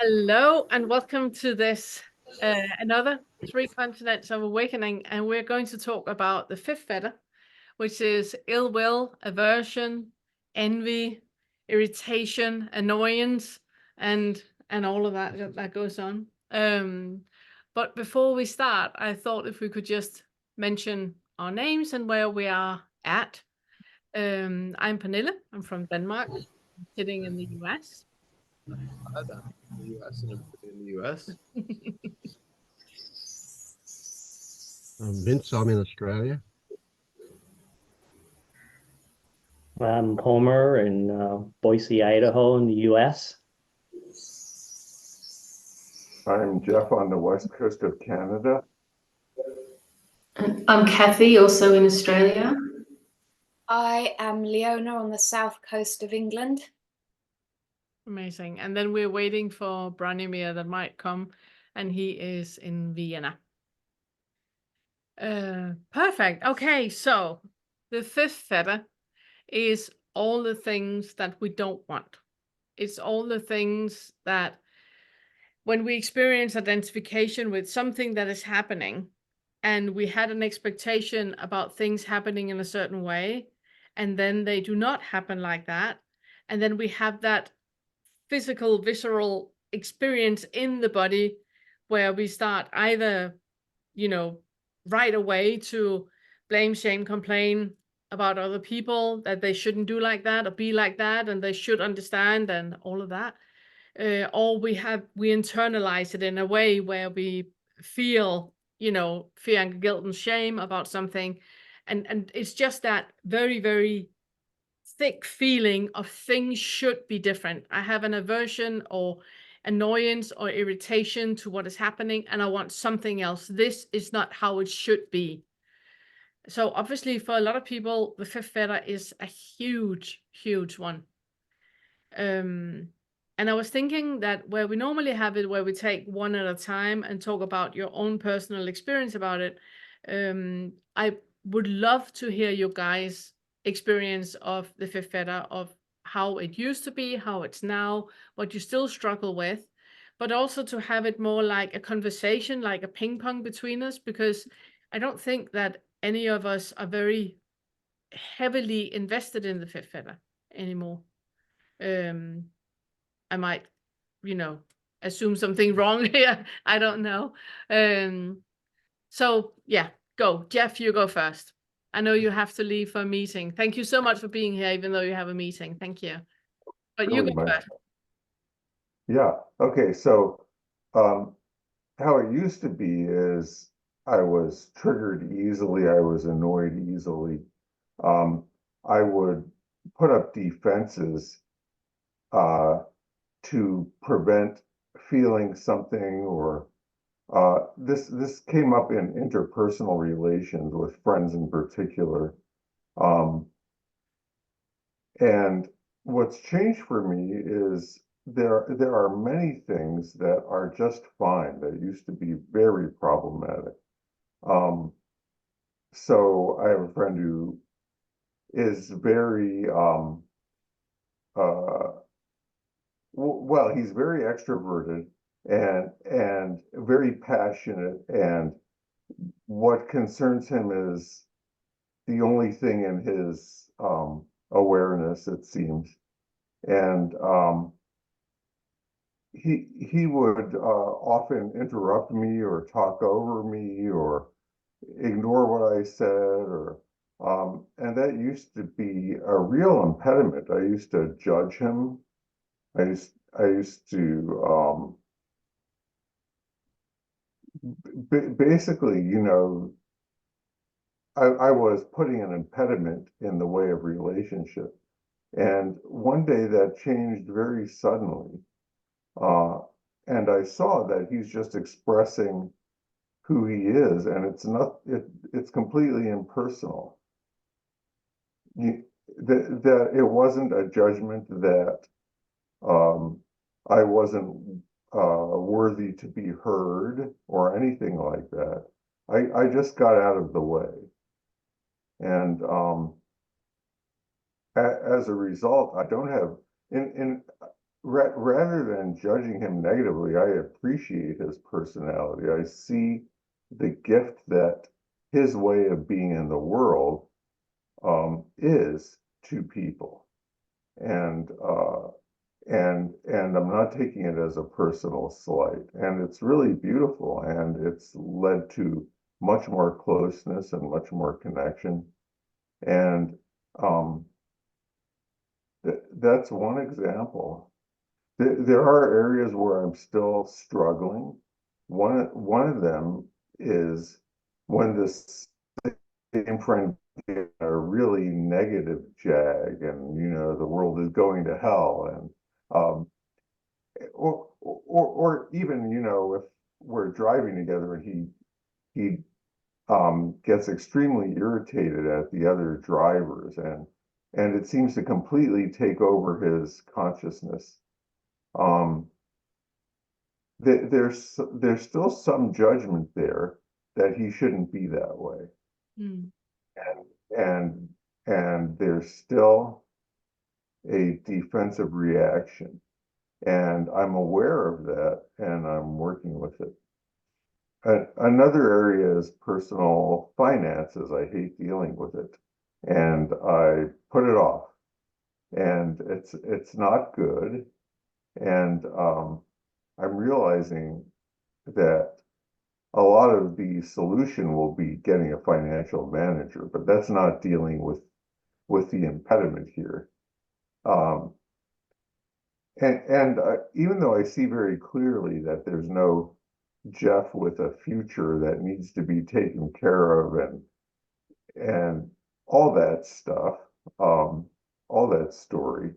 Hello and welcome to this another Three Continents of Awakening, and we're going to talk about the fifth fetter, which is ill will, aversion, envy, irritation, annoyance, and all of that goes on. But before we start, I thought if we could just mention our names and where we are at. I'm Pernille. I'm from Denmark, sitting in the US. Canada, the US, and everybody in the US. Vince, I'm in Australia. I'm Homer in Boise, Idaho, in the U.S. I'm Jeff on the west coast of Canada. I'm Kathy, also in Australia. I am Leona on the south coast of England. Amazing. And then we're waiting for Branimir that might come, and he is in Vienna. Perfect. Okay, so the fifth fetter is all the things that we don't want. It's all the things that when we experience identification with something that is happening, and we had an expectation about things happening in a certain way, and then they do not happen like that, and then we have that physical, visceral experience in the body where we start either, right away to blame, shame, complain about other people that they shouldn't do like that or be like that, and they should understand and all of that. Or we internalize it in a way where we feel, fear and guilt and shame about something. And it's just that very, very thick feeling of things should be different. I have an aversion or annoyance or irritation to what is happening, and I want something else. This is not how it should be. So obviously for a lot of people, the fifth fetter is a huge, huge one. And I was thinking that where we normally have it, where we take one at a time and talk about your own personal experience about it, I would love to hear you guys' experience of the fifth fetter, of how it used to be, how it's now, what you still struggle with, but also to have it more like a conversation, like a ping pong between us, because I don't think that any of us are very heavily invested in the fifth fetter anymore. I might, assume something wrong here. I don't know. So yeah, go. Jeff, you go first. I know you have to leave for a meeting. Thank you so much for being here, even though you have a meeting. Thank you. But you go first. Yeah. Okay. So how it used to be is I was triggered easily. I was annoyed easily. I would put up defenses to prevent feeling something, or this came up in interpersonal relations with friends in particular. And what's changed for me is there are many things that are just fine that used to be very problematic. So I have a friend who is very well, he's very extroverted and very passionate, and what concerns him is the only thing in his awareness, it seems. And he would often interrupt me or talk over me or ignore what I said, or and that used to be a real impediment. I used to judge him. I used to basically, I was putting an impediment in the way of relationship. And one day that changed very suddenly. And I saw that he's just expressing who he is, and it's completely impersonal. That it wasn't a judgment that I wasn't worthy to be heard or anything like that. I just got out of the way. And as a result, I don't have, rather than judging him negatively, I appreciate his personality. I see the gift that his way of being in the world is to people, and I'm not taking it as a personal slight. And it's really beautiful, and it's led to much more closeness and much more connection. And that's one example. There are areas where I'm still struggling. One of them is when this same friend gets a really negative jag, and the world is going to hell, and or even if we're driving together and he gets extremely irritated at the other drivers, and it seems to completely take over his consciousness. There's still some judgment there that he shouldn't be that way, Mm. and there's still a defensive reaction, and I'm aware of that, and I'm working with it. Another area is personal finances. I hate dealing with it, and I put it off, and it's not good. And I'm realizing that a lot of the solution will be getting a financial manager, but that's not dealing with the impediment here. And even though I see very clearly that there's no Jeff with a future that needs to be taken care of, and all that stuff, all that story,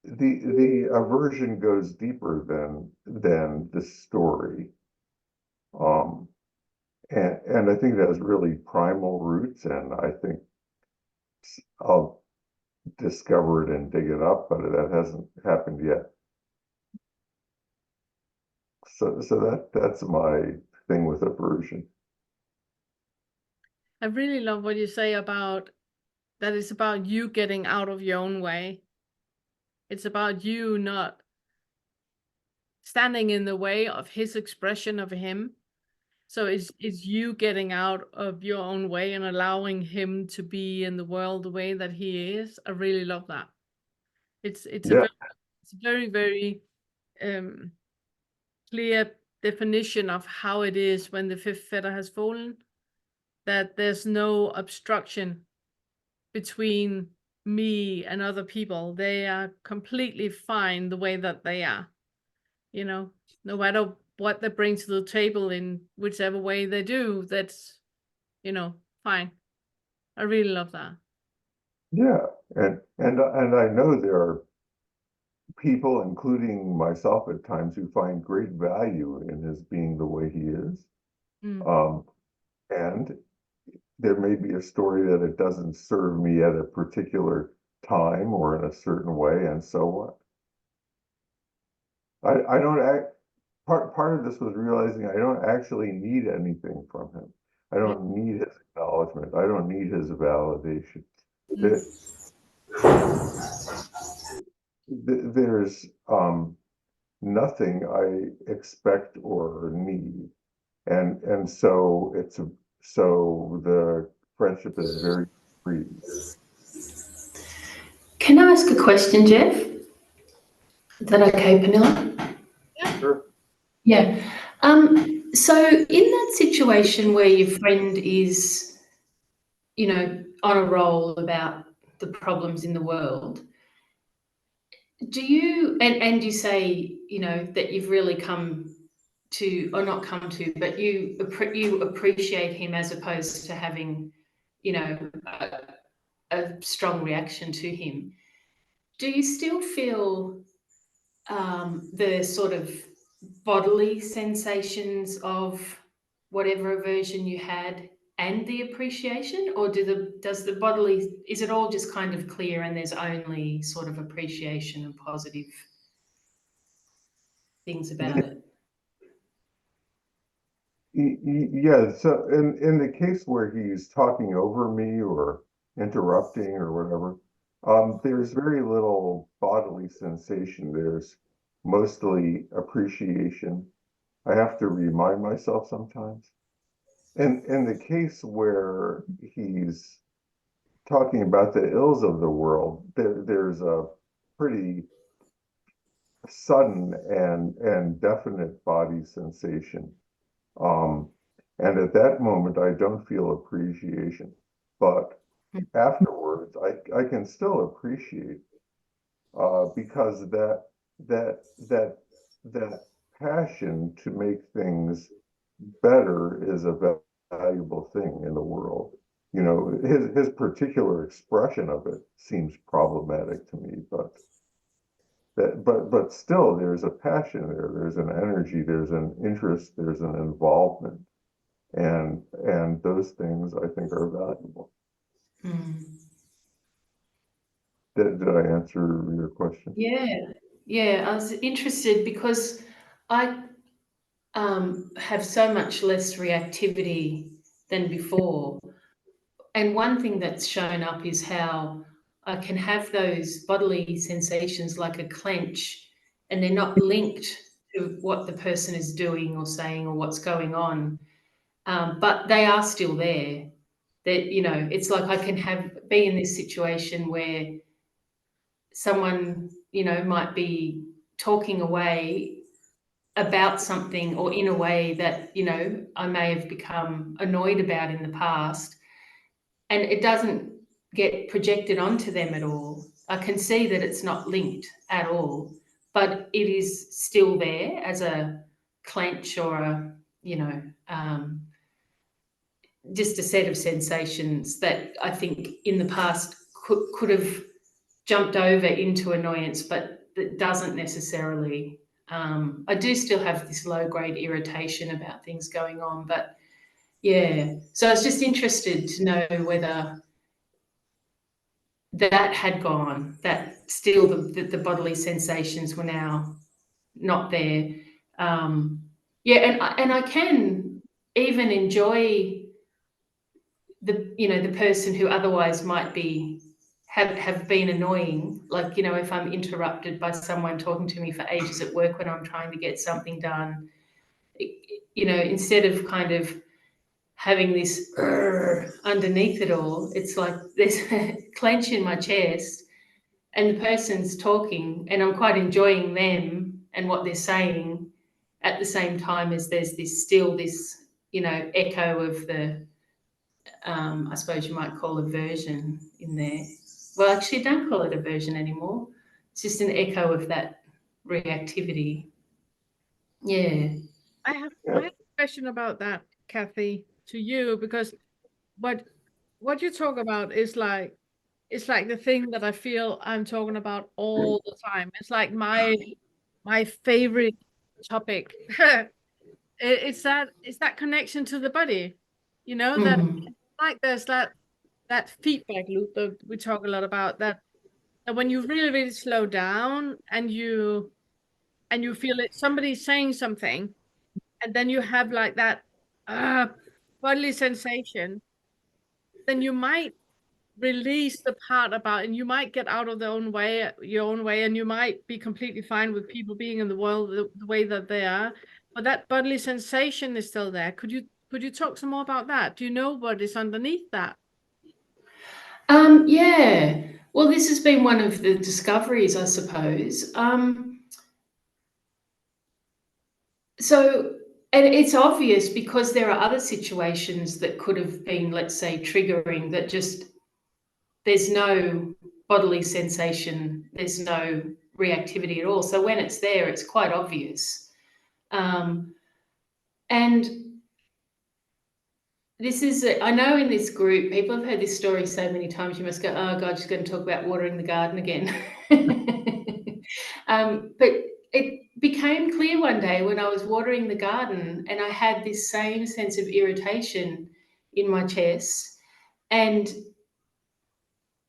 the aversion goes deeper than the story, and I think that has really primal roots, and I think I'll discover it and dig it up, but that hasn't happened yet. So that's my thing with aversion. I really love what you say about that it's about you getting out of your own way. It's about you not standing in the way of his expression of him. So it's you getting out of your own way and allowing him to be in the world the way that he is. I really love that. It's Yeah. it's a very, very clear definition of how it is when the fifth fetter has fallen, that there's no obstruction between me and other people. They are completely fine the way that they are, no matter what they bring to the table in whichever way they do, that's, fine. I really love that. Yeah, and I know there are people, including myself at times, who find great value in his being the way he is. Mm. And there may be a story that it doesn't serve me at a particular time or in a certain way, and so what? I don't act. Part of this was realizing I don't actually need anything from him. I don't need his acknowledgement. I don't need his validation. Mm. There's nothing I expect or need, and so the friendship is very free. Can I ask a question, Jeff? Is that okay, Penelope? Yeah. Sure. Yeah. So in that situation where your friend is, on a roll about the problems in the world, do you, and you say, that you've really come to, or not come to, but you appreciate him as opposed to having, a strong reaction to him. Do you still feel the sort of bodily sensations of whatever aversion you had and the appreciation, or does the bodily, is it all just kind of clear and there's only sort of appreciation and positive things about it? Yeah, so in the case where he's talking over me or interrupting or whatever, There's very little bodily sensation. There's mostly appreciation. I have to remind myself sometimes. And in the case where he's talking about the ills of the world, there's a pretty sudden and definite body sensation. And at that moment, I don't feel appreciation. But afterwards, I can still appreciate because that passion to make things better is a valuable thing in the world. You know, his particular expression of it seems problematic to me, but still there's a passion there, there's an energy, there's an interest, there's an involvement, and those things I think are valuable. Did I answer your question? Yeah, I was interested because I have so much less reactivity than before. And one thing that's shown up is how I can have those bodily sensations like a clench, and they're not linked to what the person is doing or saying or what's going on, but they are still there. That, you know, it's like I can be in this situation where someone, you know, might be talking away about something or in a way that, you know, I may have become annoyed about in the past, and it doesn't get projected onto them at all. I can see that it's not linked at all, but it is still there as a clench or a, you know, just a set of sensations that I think in the past could have jumped over into annoyance, but that doesn't necessarily. I do still have this low-grade irritation about things going on, but yeah. So I was just interested to know whether that had gone, that still the bodily sensations were now not there. Yeah, and I can even enjoy the person who otherwise might be have been annoying, like, you know, if I'm interrupted by someone talking to me for ages at work when I'm trying to get something done, you know, instead of kind of having this underneath it all, it's like there's a clench in my chest and the person's talking and I'm quite enjoying them and what they're saying at the same time as there's this you know, echo of the I suppose you might call aversion in there. Well, actually, don't call it aversion anymore. It's just an echo of that reactivity. Yeah. I have a question about that, Kathy, to you, because what you talk about is like, it's like the thing that I feel I'm talking about all the time. It's like my favorite topic. It's that connection to the body, you know, that like there's that feedback loop that we talk a lot about, that when you really, really slow down and you feel it, somebody's saying something, and then you have like that bodily sensation, then you might release the part about, and you might get out of your own way, and you might be completely fine with people being in the world the way that they are, but that bodily sensation is still there. Could you talk some more about that? Do you know what is underneath that? Yeah. Well, this has been one of the discoveries, I suppose. So, and it's obvious because there are other situations that could have been, let's say, triggering, that just there's no bodily sensation, there's no reactivity at all. So when it's there, it's quite obvious. And this is, I know in this group, people have heard this story so many times, you must go, oh God, she's going to talk about watering the garden again. But it became clear one day when I was watering the garden and I had this same sense of irritation in my chest and,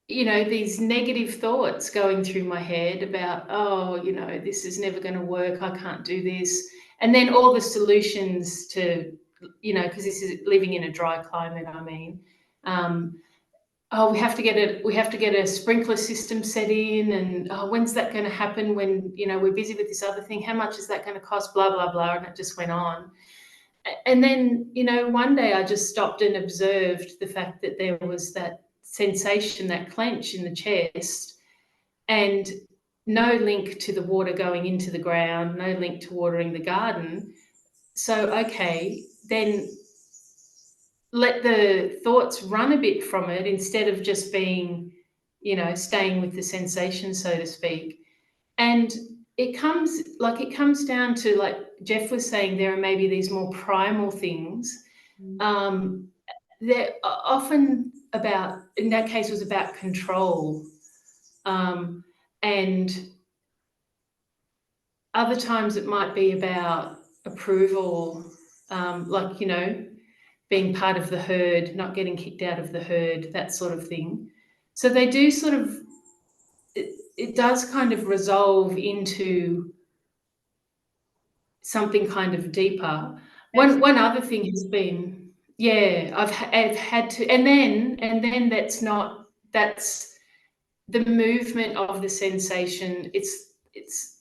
you know, these negative thoughts going through my head about, oh, you know, this is never going to work, I can't do this. And then all the solutions to, you know, because this is living in a dry climate, I mean, oh, we have to get a sprinkler system set in, and oh, when's that going to happen when, you know, we're busy with this other thing? How much is that going to cost? Blah, blah, blah. And it just went on. And then, you know, one day I just stopped and observed the fact that there was that sensation, that clench in the chest, and no link to the water going into the ground, no link to watering the garden. So, okay, then let the thoughts run a bit from it instead of just being, you know, staying with the sensation, so to speak. And it comes down to, like Jeff was saying, there are maybe these more primal things. They're often about, in that case, was about control. And other times it might be about approval, like, you know, being part of the herd, not getting kicked out of the herd, that sort of thing. So they do sort of, it does kind of resolve into something kind of deeper. One other thing has been, yeah, I've had to, and then that's the movement of the sensation. It's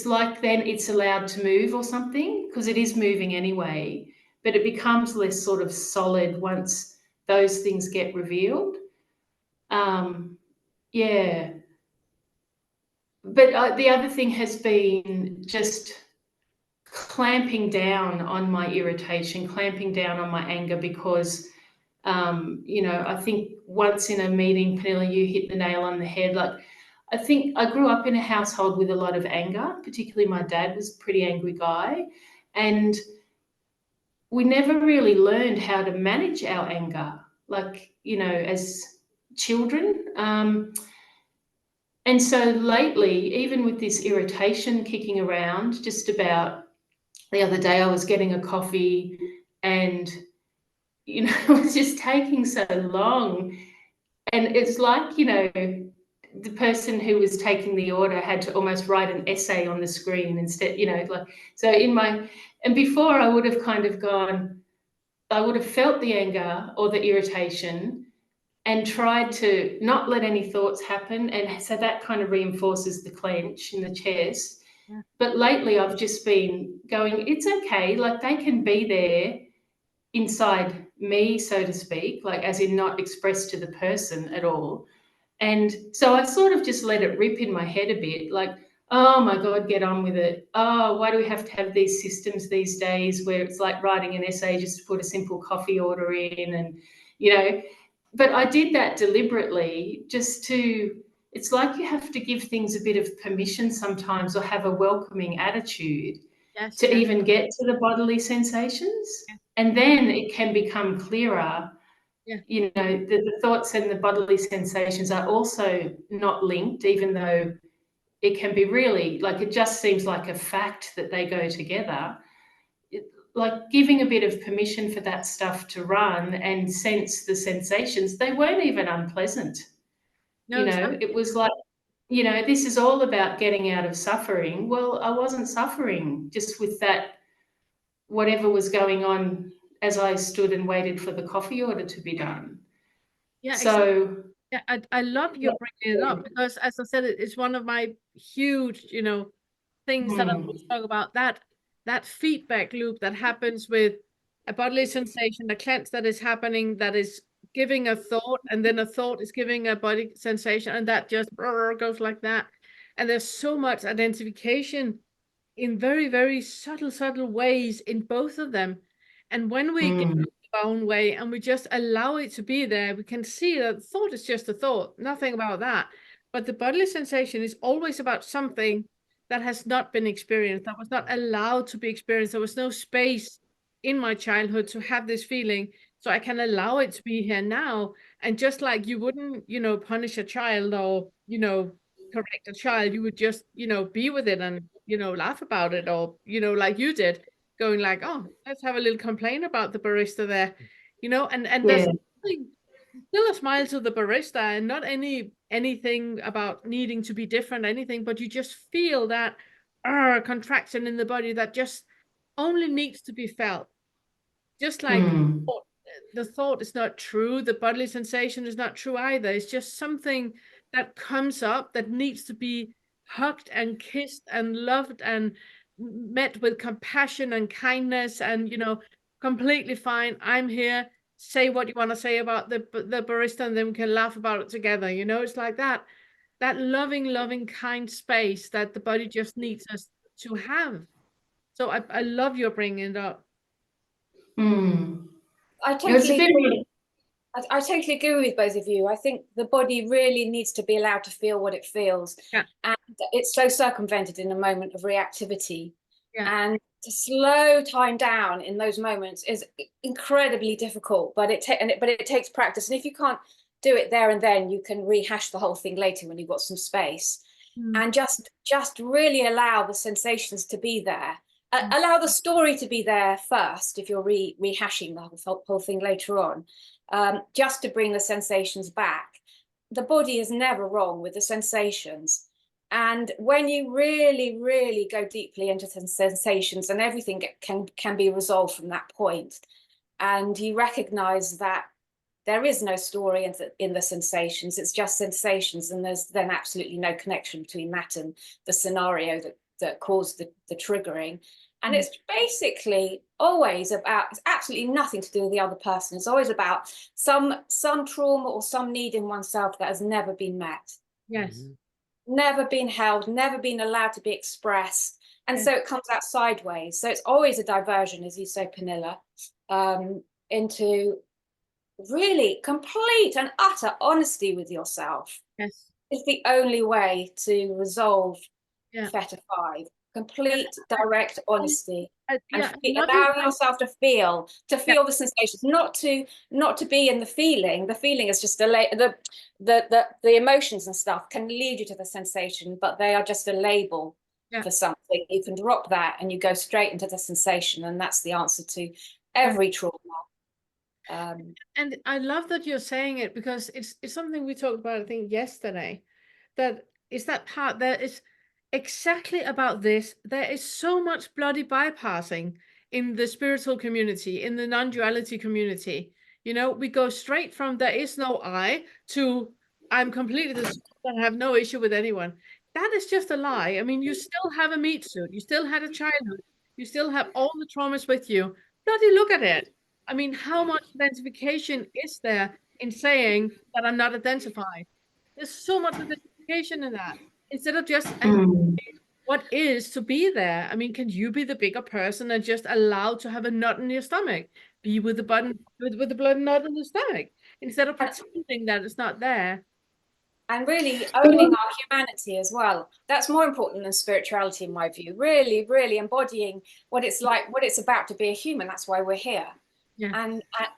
like then it's allowed to move or something, because it is moving anyway, but it becomes less sort of solid once those things get revealed. Yeah. But the other thing has been just clamping down on my irritation, clamping down on my anger, because, you know, I think once in a meeting, Penilla, you hit the nail on the head. Like, I think I grew up in a household with a lot of anger, particularly my dad was a pretty angry guy. And we never really learned how to manage our anger, like, you know, as children. And so lately, even with this irritation kicking around, just about the other day, I was getting a coffee and, you know, it was just taking so long. And it's like, you know, the person who was taking the order had to almost write an essay on the screen instead, you know, like, so and before I would have kind of gone, I would have felt the anger or the irritation and tried to not let any thoughts happen. And so that kind of reinforces the clench in the chest. Yeah. But lately I've just been going, it's okay, like they can be there inside me, so to speak, like as in not expressed to the person at all. And so I sort of just let it rip in my head a bit, like, oh my God, get on with it. Oh, why do we have to have these systems these days where it's like writing an essay just to put a simple coffee order in? And, you know, but I did that deliberately just to, it's like you have to give things a bit of permission sometimes, or have a welcoming attitude to even get to the bodily sensations. And then it can become clearer. Yeah. You know, the thoughts and the bodily sensations are also not linked, even though it can be really, like, it just seems like a fact that they go together. Like giving a bit of permission for that stuff to run and sense the sensations, they weren't even unpleasant. No, You know, exactly. it was like, you know, this is all about getting out of suffering. Well, I wasn't suffering just with that, whatever was going on as I stood and waited for the coffee order to be done. Yeah, So yeah, I love you bringing it up, because as I said, it's one of my huge, you know, things that I always talk about, that feedback loop that happens with a bodily sensation, a cleanse that is happening, that is giving a thought, and then a thought is giving a body sensation, and that just goes like that. And there's so much identification in very, very subtle ways in both of them. And when we get our own way and we just allow it to be there, we can see that thought is just a thought, nothing about that. But the bodily sensation is always about something that has not been experienced, that was not allowed to be experienced. There was no space in my childhood to have this feeling, so I can allow it to be here now. And just like you wouldn't, you know, punish a child or, you know, correct a child, you would just, you know, be with it and, you know, laugh about it, or, you know, like you did, going like, oh, let's have a little complaint about the barista there, you know, and there's still a smile to the barista, and not anything about needing to be different, anything, but you just feel that contraction in the body that just only needs to be felt, just like the thought is not true, the bodily sensation is not true either. It's just something that comes up that needs to be hugged and kissed and loved and met with compassion and kindness and, completely fine. I'm here. Say what you want to say about the barista, and then we can laugh about it together. It's like that loving, kind space that the body just needs us to have. So I love your bringing it up. I It's totally very, agree. I totally agree with both of you. I think the body really needs to be allowed to feel what it feels. Yeah. And it's so circumvented in a moment of reactivity. Yeah. And to slow time down in those moments is incredibly difficult, but it takes practice. And if you can't do it there and then, you can rehash the whole thing later when you've got some space. And just really allow the sensations to be there. Allow the story to be there first if you're rehashing the whole thing later on, just to bring the sensations back. The body is never wrong with the sensations. And when you really, really go deeply into the sensations, and everything can be resolved from that point, and you recognize that there is no story in the sensations, it's just sensations, and there's then absolutely no connection between that and the scenario that caused the triggering. And it's basically always about, it's absolutely nothing to do with the other person. It's always about some trauma or some need in oneself that has never been met. Yes. Never been held, never been allowed to be expressed. And so it comes out sideways. So it's always a diversion, as you say, Pernilla, into really complete and utter honesty with yourself. Yes. It's the only way to resolve Fetter 5. Complete, direct honesty. Allowing yourself to feel the sensations, not to be in the feeling. The feeling is just the emotions and stuff can lead you to the sensation, but they are just a label for something. You can drop that and you go straight into the sensation, and that's the answer to every trauma. And I love that you're saying it, because it's something we talked about, I think, yesterday, that is that part that is exactly about this. There is so much bloody bypassing in the spiritual community, in the non-duality community. We go straight from there is no I to I'm completely the soul and have no issue with anyone. That is just a lie. I mean, you still have a meat suit. You still had a childhood. You still have all the traumas with you. Bloody look at it. I mean, how much identification is there in saying that I'm not identified? There's so much identification in that. Instead of just what is to be there. I mean, can you be the bigger person and just allow to have a knot in your stomach? Be with the button with the blood knot in the stomach, instead of pretending that it's not there. And really owning our humanity as well. That's more important than spirituality, in my view. Really, really embodying what it's like, what it's about to be a human. That's why we're here. Yeah.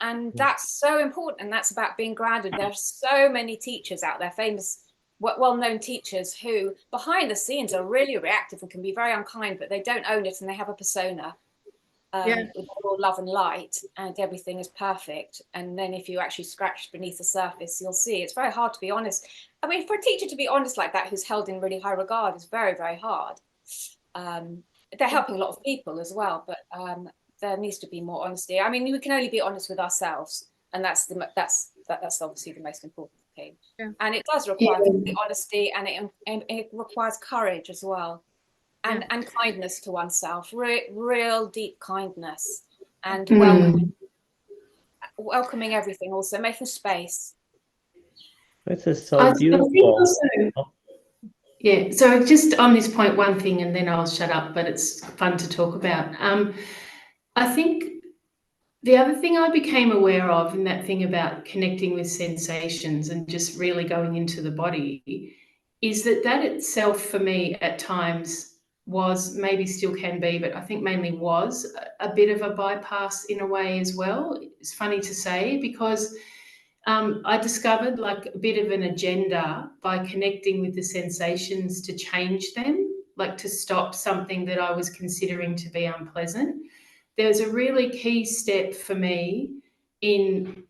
And that's so important. And that's about being grounded. There are so many teachers out there, famous, well-known teachers, who behind the scenes are really reactive and can be very unkind, but they don't own it, and they have a persona with all love and light, and everything is perfect. And then if you actually scratch beneath the surface, you'll see it's very hard to be honest. I mean, for a teacher to be honest like that, who's held in really high regard, is very, very hard. They're helping a lot of people as well, but there needs to be more honesty. I mean, we can only be honest with ourselves, and that's obviously the most important thing. And it does require honesty, and it requires courage as well, and kindness to oneself, real deep kindness, and welcoming everything, also making space. This is so beautiful. Yeah, so just on this point, one thing, and then I'll shut up, but it's fun to talk about. I think the other thing I became aware of, and that thing about connecting with sensations and just really going into the body, is that itself for me at times was, maybe still can be, but I think mainly was a bit of a bypass in a way as well. It's funny to say, because I discovered like a bit of an agenda by connecting with the sensations to change them, like to stop something that I was considering to be unpleasant. There's a really key step for me in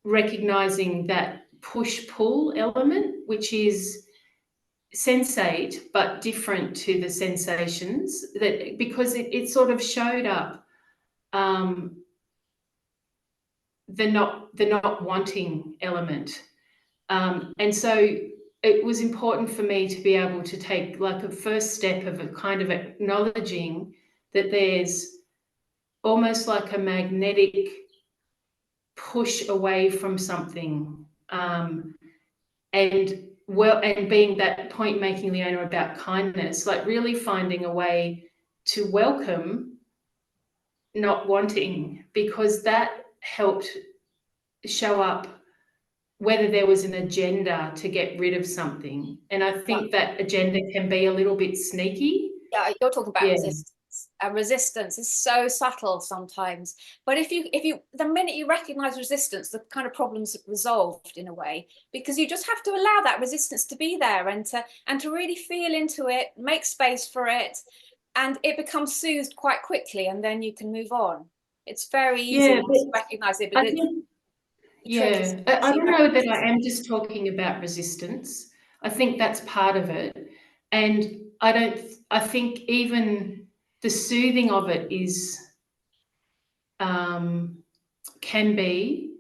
recognizing that push-pull element, which is sensate but different to the sensations, that because it sort of showed up the not wanting element. And so it was important for me to be able to take like a first step of a kind of acknowledging that there's almost like a magnetic push away from something. And being that point making, Leona, about kindness, like really finding a way to welcome not wanting, because that helped show up whether there was an agenda to get rid of something. And I think that agenda can be a little bit sneaky. Yeah, you're talking about Yeah. resistance. And resistance is so subtle sometimes. But if you the minute you recognize resistance, the kind of problem's resolved in a way, because you just have to allow that resistance to be there and to really feel into it, make space for it, and it becomes soothed quite quickly, and then you can move on. It's very easy to recognize it, but I think, I don't know that I am just talking about resistance. I think that's part of it. And I think even the soothing of it is, can be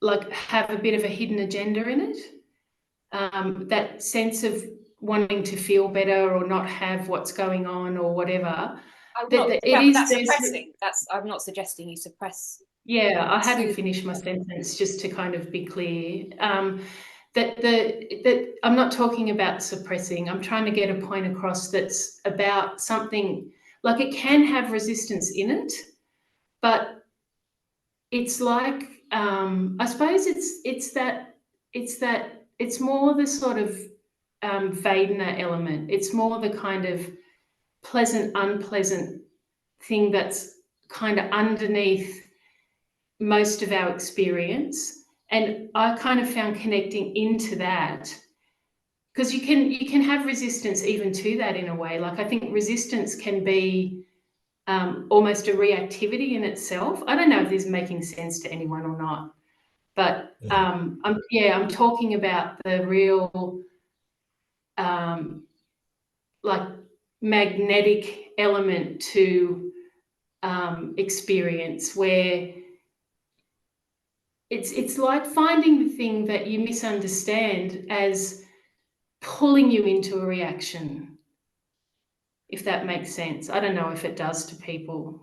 like have a bit of a hidden agenda in it. That sense of wanting to feel better or not have what's going on or whatever. That's suppressing. I'm not suggesting you suppress. Yeah, I hadn't finished my sentence, just to kind of be clear. That I'm not talking about suppressing. I'm trying to get a point across that's about something, like it can have resistance in it, but it's like, I suppose it's more the sort of Vedana element. It's more the kind of pleasant, unpleasant thing that's kind of underneath most of our experience. And I kind of found connecting into that, because you can have resistance even to that in a way. Like I think resistance can be almost a reactivity in itself. I don't know if this is making sense to anyone or not, but I'm talking about the real like magnetic element to experience, where it's like finding the thing that you misunderstand as pulling you into a reaction, if that makes sense. I don't know if it does to people.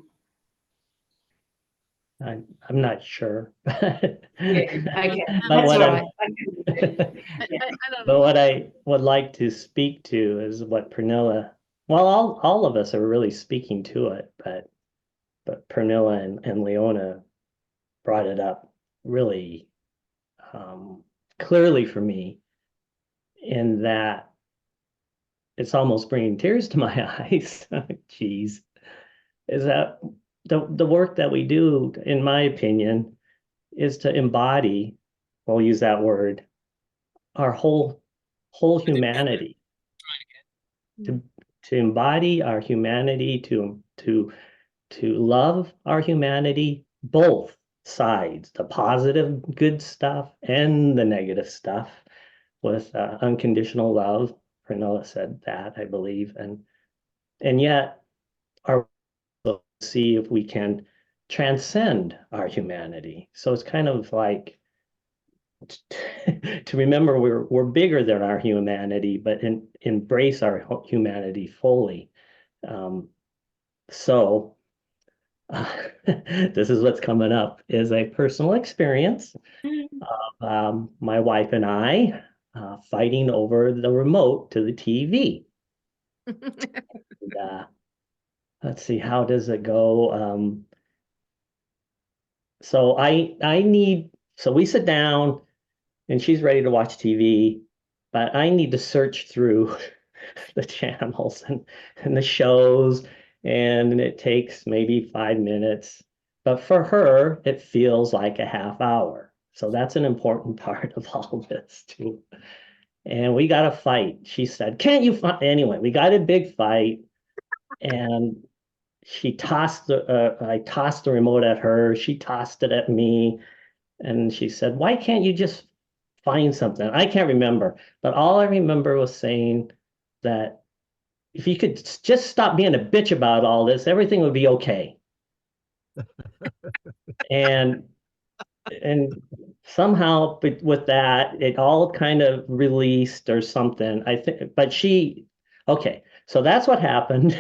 I'm not sure. Okay, But that's what all right. but what I would like to speak to is what Pernilla, well, all of us are really speaking to it, but Pernilla and Leona brought it up really clearly for me, in that it's almost bringing tears to my eyes. Geez, is that the work that we do, in my opinion, is to embody, we'll use that word, our whole humanity. To embody our humanity, to love our humanity, both sides, the positive, good stuff and the negative stuff, with unconditional love. Pernilla said that, I believe, and yet our see if we can transcend our humanity. So it's kind of like to remember we're bigger than our humanity, but embrace our humanity fully. So this is what's coming up, is a personal experience of my wife and I fighting over the remote to the TV. And, let's see, how does it go? So we sit down and she's ready to watch TV, but I need to search through the channels and the shows, and it takes maybe 5 minutes. But for her, it feels like a half hour. So that's an important part of all this too. And we got a fight. She said, "Can't you fight?" Anyway, we got a big fight, and I tossed the remote at her. She tossed it at me, and she said, "Why can't you just find something?" I can't remember, but all I remember was saying that if you could just stop being a bitch about all this, everything would be okay. And and somehow with that, it all kind of released or something. I think, but okay, so that's what happened.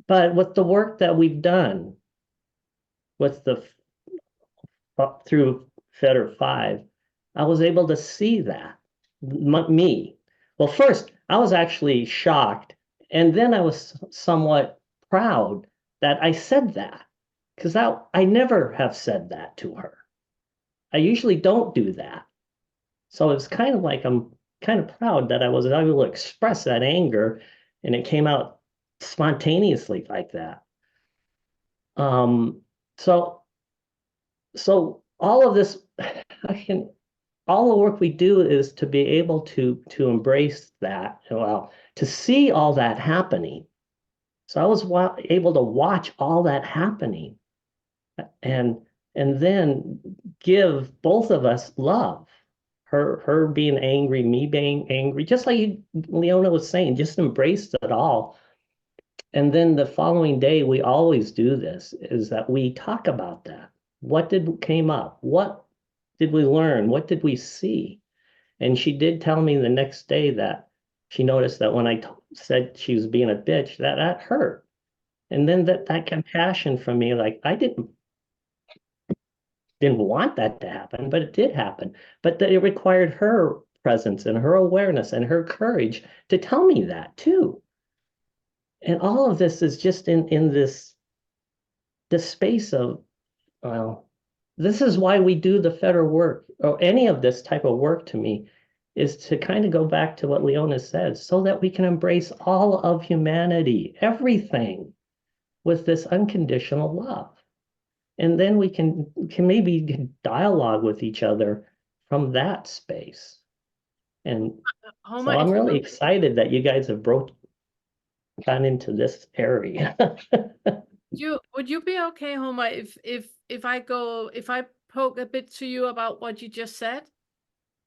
But with the work that we've done with through Fetter 5, I was able to see that me. Well, first, I was actually shocked, and then I was somewhat proud that I said that, because I never have said that to her. I usually don't do that. So it's kind of like I'm kind of proud that I was able to express that anger, and it came out spontaneously like that. Um, so all of this, all the work we do is to be able to embrace that, well, to see all that happening. So I was able to watch all that happening, and then give both of us love. Her being angry, me being angry, just like Leona was saying, just embrace it all. And then the following day, we always do this, is that we talk about that. What came up? What did we learn? What did we see? And she did tell me the next day that she noticed that when I said she was being a bitch, that hurt. And then that compassion from me, like I didn't want that to happen, but it did happen. But that it required her presence and her awareness and her courage to tell me that too. And all of this is just in this space of, well, this is why we do the Fetter work, or any of this type of work to me, is to kind of go back to what Leona says, so that we can embrace all of humanity, everything, with this unconditional love. And then we can maybe dialogue with each other from that space. And Homer, so I'm really excited that you guys have gone into this area. would you be okay, Homer, if I poke a bit to you about what you just said?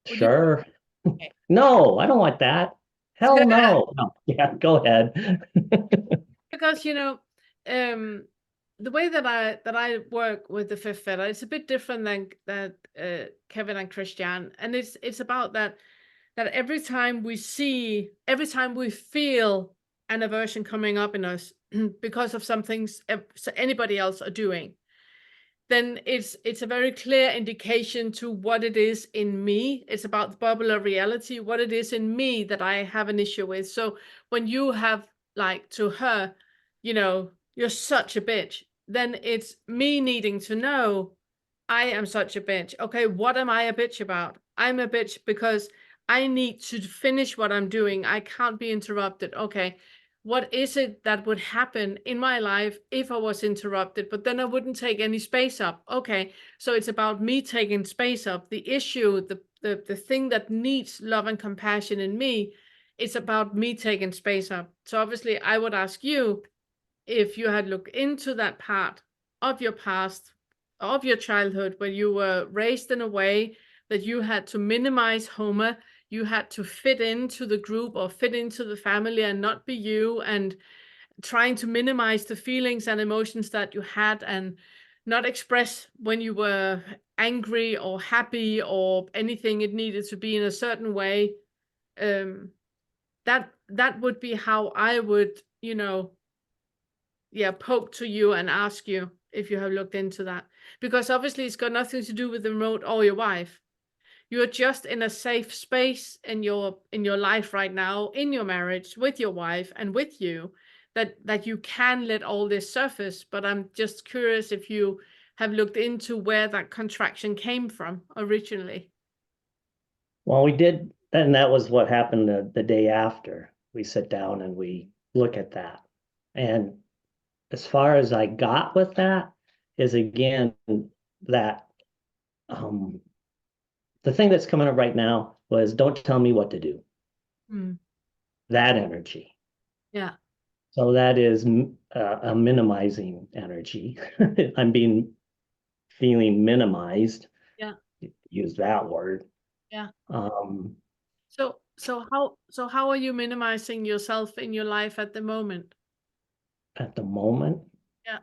Would you- Sure. Okay. No, I don't want that. Hell no. No. Yeah, go ahead. Because the way that I work with the fifth fetter, it's a bit different than that Kevin and Christian, and it's about that every time we feel an aversion coming up in us because of some things anybody else are doing, then it's a very clear indication to what it is in me. It's about the bubble of reality, what it is in me that I have an issue with. So when you have, like, to her, you're such a bitch, then it's me needing to know, I am such a bitch. Okay, what am I a bitch about? I'm a bitch because I need to finish what I'm doing. I can't be interrupted. Okay, what is it that would happen in my life if I was interrupted, but then I wouldn't take any space up? Okay, so it's about me taking space up. The issue, the thing that needs love and compassion in me, it's about me taking space up. So obviously I would ask you, if you had looked into that part of your past, of your childhood, when you were raised in a way that you had to minimize Homer, you had to fit into the group or fit into the family and not be you, and trying to minimize the feelings and emotions that you had and not express when you were angry or happy or anything. It needed to be in a certain way. That would be how I would, poke to you and ask you if you have looked into that, because obviously it's got nothing to do with the remote or your wife. You're just in a safe space in your life right now, in your marriage, with your wife and with you, that you can let all this surface. But I'm just curious if you have looked into where that contraction came from originally. Well, we did, and that was what happened the day after. We sit down and we look at that. And as far as I got with that is, again, that the thing that's coming up right now was, don't tell me what to do. That energy. Yeah. So that is a minimizing energy. I'm feeling minimized. Yeah. Use that word. Yeah. So how are you minimizing yourself in your life at the moment? at the moment. Yeah.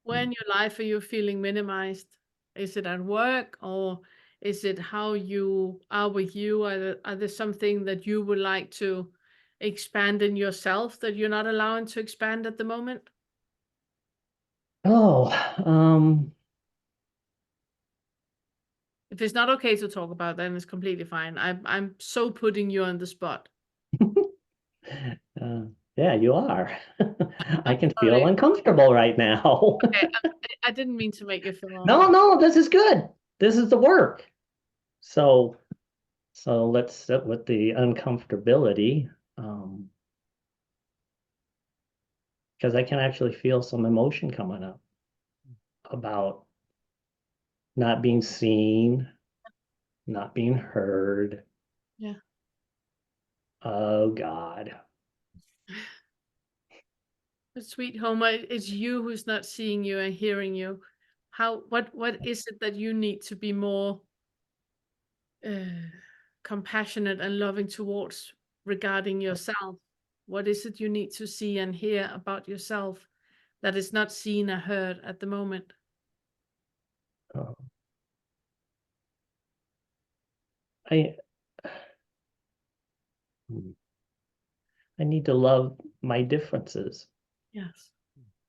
Where in your life are you feeling minimized? Is it at work, or is it how you are with you? Are there something that you would like to expand in yourself that you're not allowing to expand at the moment? Oh, If it's not okay to talk about, then it's completely fine. I'm so putting you on the spot. yeah, you are. I can feel Sorry. uncomfortable right now. Okay, I didn't mean to make you feel No, this is good. This is the work. So let's sit with the uncomfortability. Because I can actually feel some emotion coming up about not being seen, not being heard. Yeah. Oh God. But sweet Homer, it's you who's not seeing you and hearing you. What is it that you need to be more compassionate and loving towards regarding yourself? What is it you need to see and hear about yourself that is not seen or heard at the moment? Uh, I I need to love my differences. Yes.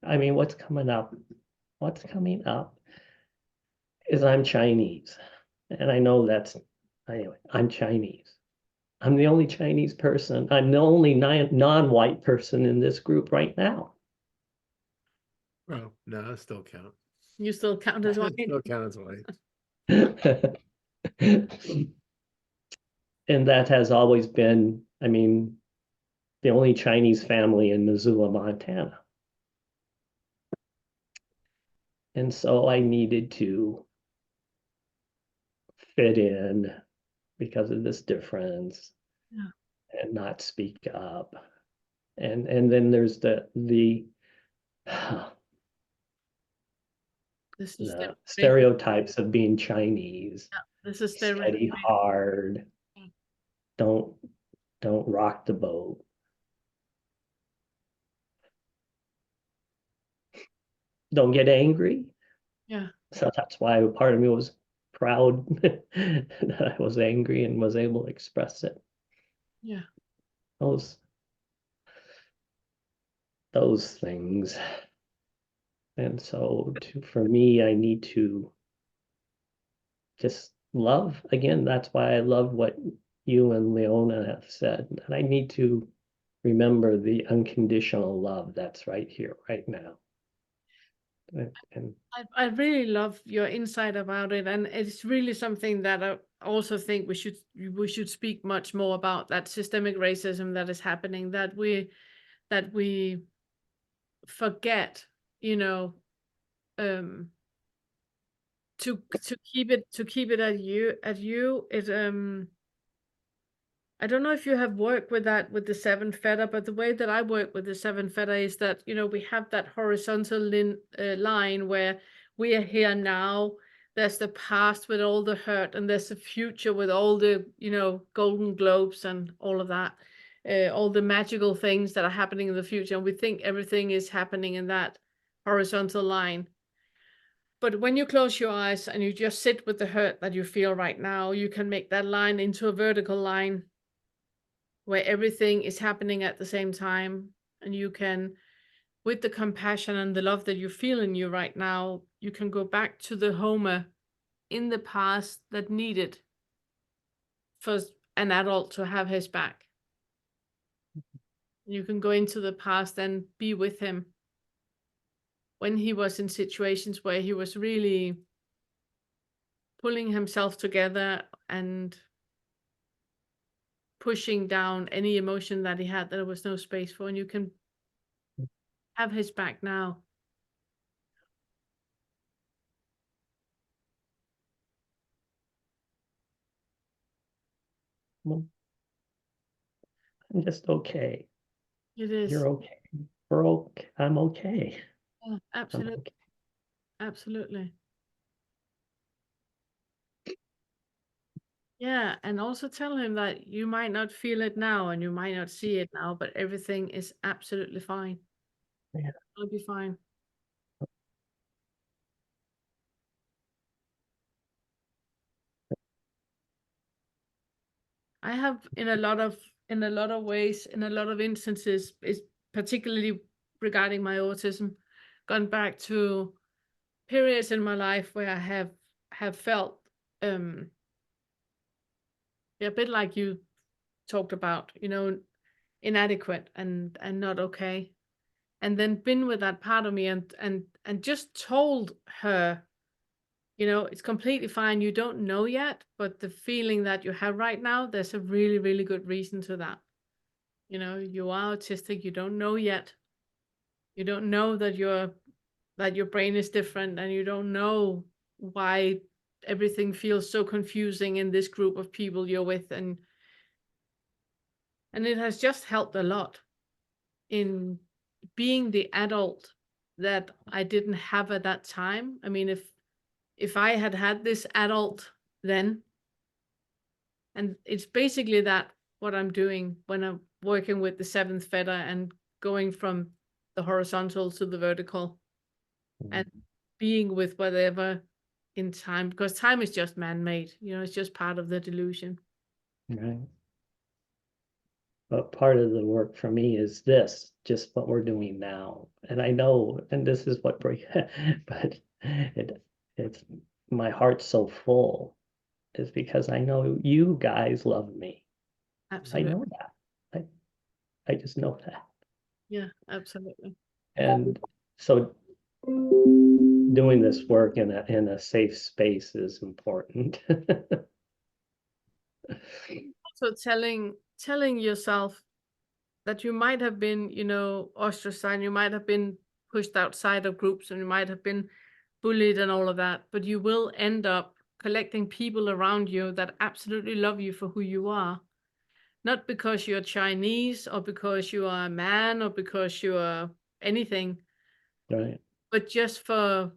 I mean, what's coming up? What's coming up is I'm Chinese. And I know that's, anyway, I'm Chinese. I'm the only Chinese person. I'm the only non-white person in this group right now. Oh, no, it still count. You still count as white? Still count as white. And that has always been, I mean, the only Chinese family in Missoula, Montana. And so I needed to fit in because of this difference. Yeah. And not speak up. And then there's the This is the the stereotypes of being Chinese. this is the Study hard. Don't rock the boat. Don't get angry. Yeah. So that's why part of me was proud that I was angry and was able to express it. Yeah. Those things. And so for me, I need to just love. Again, that's why I love what you and Leona have said. And I need to remember the unconditional love that's right here, right now. And I really love your insight about it, and it's really something that I also think we should speak much more about, that systemic racism that is happening, that we forget, you know, to keep it at you. I don't know if you have worked with that with the seven fetter, but the way that I work with the seven fetter is that, you know, we have that horizontal line where we are here now. There's the past with all the hurt, and there's the future with all the, you know, golden globes and all of that, all the magical things that are happening in the future. And we think everything is happening in that horizontal line. But when you close your eyes and you just sit with the hurt that you feel right now, you can make that line into a vertical line where everything is happening at the same time. And you can, with the compassion and the love that you feel in you right now, you can go back to the Homer in the past that needed for an adult to have his back. You can go into the past and be with him when he was in situations where he was really pulling himself together and pushing down any emotion that he had that there was no space for, and you can have his back now. well, I'm just okay. It is. You're okay. We're okay. I'm okay. Yeah, I'm absolutely. okay. Absolutely. Yeah, and also tell him that you might not feel it now and you might not see it now, but everything is absolutely fine. Yeah. It'll be fine. I have in a lot of ways, in a lot of instances, is particularly regarding my autism, gone back to periods in my life where I have felt a bit like you talked about, inadequate and not okay. And then been with that part of me and just told her, it's completely fine. You don't know yet, but the feeling that you have right now, there's a really, really good reason to that. You are autistic. You don't know yet. You don't know that your brain is different, and you don't know why everything feels so confusing in this group of people you're with, and it has just helped a lot in being the adult that I didn't have at that time. I mean, if I had had this adult then, and it's basically that what I'm doing when I'm working with the seventh fetter and going from the horizontal to the vertical and being with whatever in time, because time is just man-made, it's just part of the delusion. Right. But part of the work for me is this, just what we're doing now. And I know, and this is what but it's my heart's so full is because I know you guys love me. Absolutely. I know that. I just know that. Yeah, absolutely. And so doing this work in a safe space is important. So telling yourself that you might have been, ostracized, you might have been pushed outside of groups, and you might have been bullied and all of that, but you will end up collecting people around you that absolutely love you for who you are. Not because you're Chinese or because you are a man or because you are anything, Right. but just for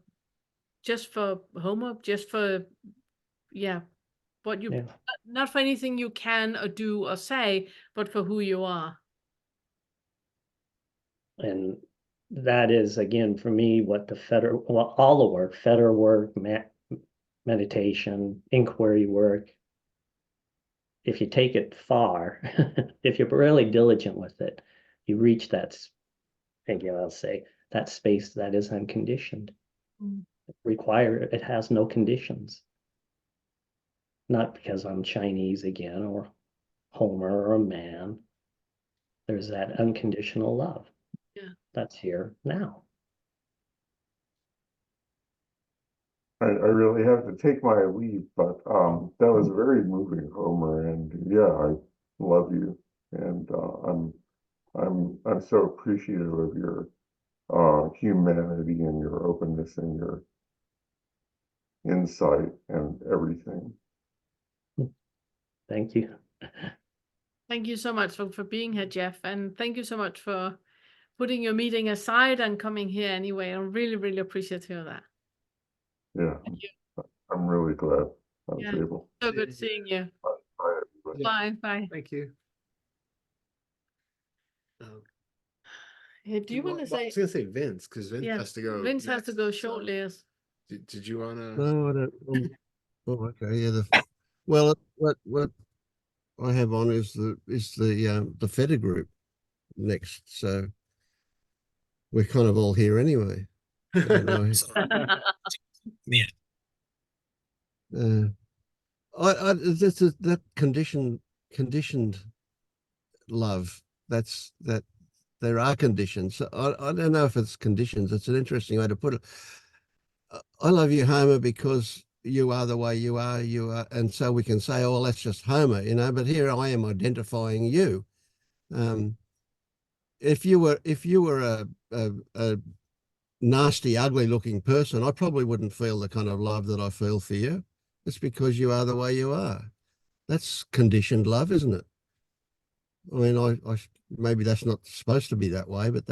homo, just for, what you, Yeah. not for anything you can or do or say, but for who you are. And that is, again, for me, what the Fetter, well, all the work, Fetter work, meditation, inquiry work, if you take it far, if you're really diligent with it, you reach that, I'll say, that space that is unconditioned. It has no conditions. Not because I'm Chinese again, or Homer, or a man. There's that unconditional love. Yeah. That's here now. I really have to take my leave, but that was very moving, Homer, and yeah, I love you, and I'm so appreciative of your humanity and your openness and your insight and everything. Thank you. Thank you so much for being here, Jeff, and thank you so much for putting your meeting aside and coming here anyway. I'm really, really appreciative of that. Yeah, Thank you. I'm really glad I was Yeah. able. So good seeing you. Bye, everybody. Bye. Bye. Thank you. Yeah, do you want to I say? was gonna say Vince, because Vince Yeah, has to go. Vince has to next, go so shortly. Yes. Did you wanna? No, I don't. Oh, okay. Yeah. Well, what I have on is the Fetter group next. So we're kind of all here anyway. And Yeah. that conditioned love. That there are conditions. I don't know if it's conditions. It's an interesting way to put it. I love you, Homer, because you are the way you are. And so we can say, oh, well, that's just Homer, But here I am identifying you. If you were a nasty, ugly-looking person, I probably wouldn't feel the kind of love that I feel for you. It's because you are the way you are. That's conditioned love, isn't it? I mean, I maybe that's not supposed to be that way, but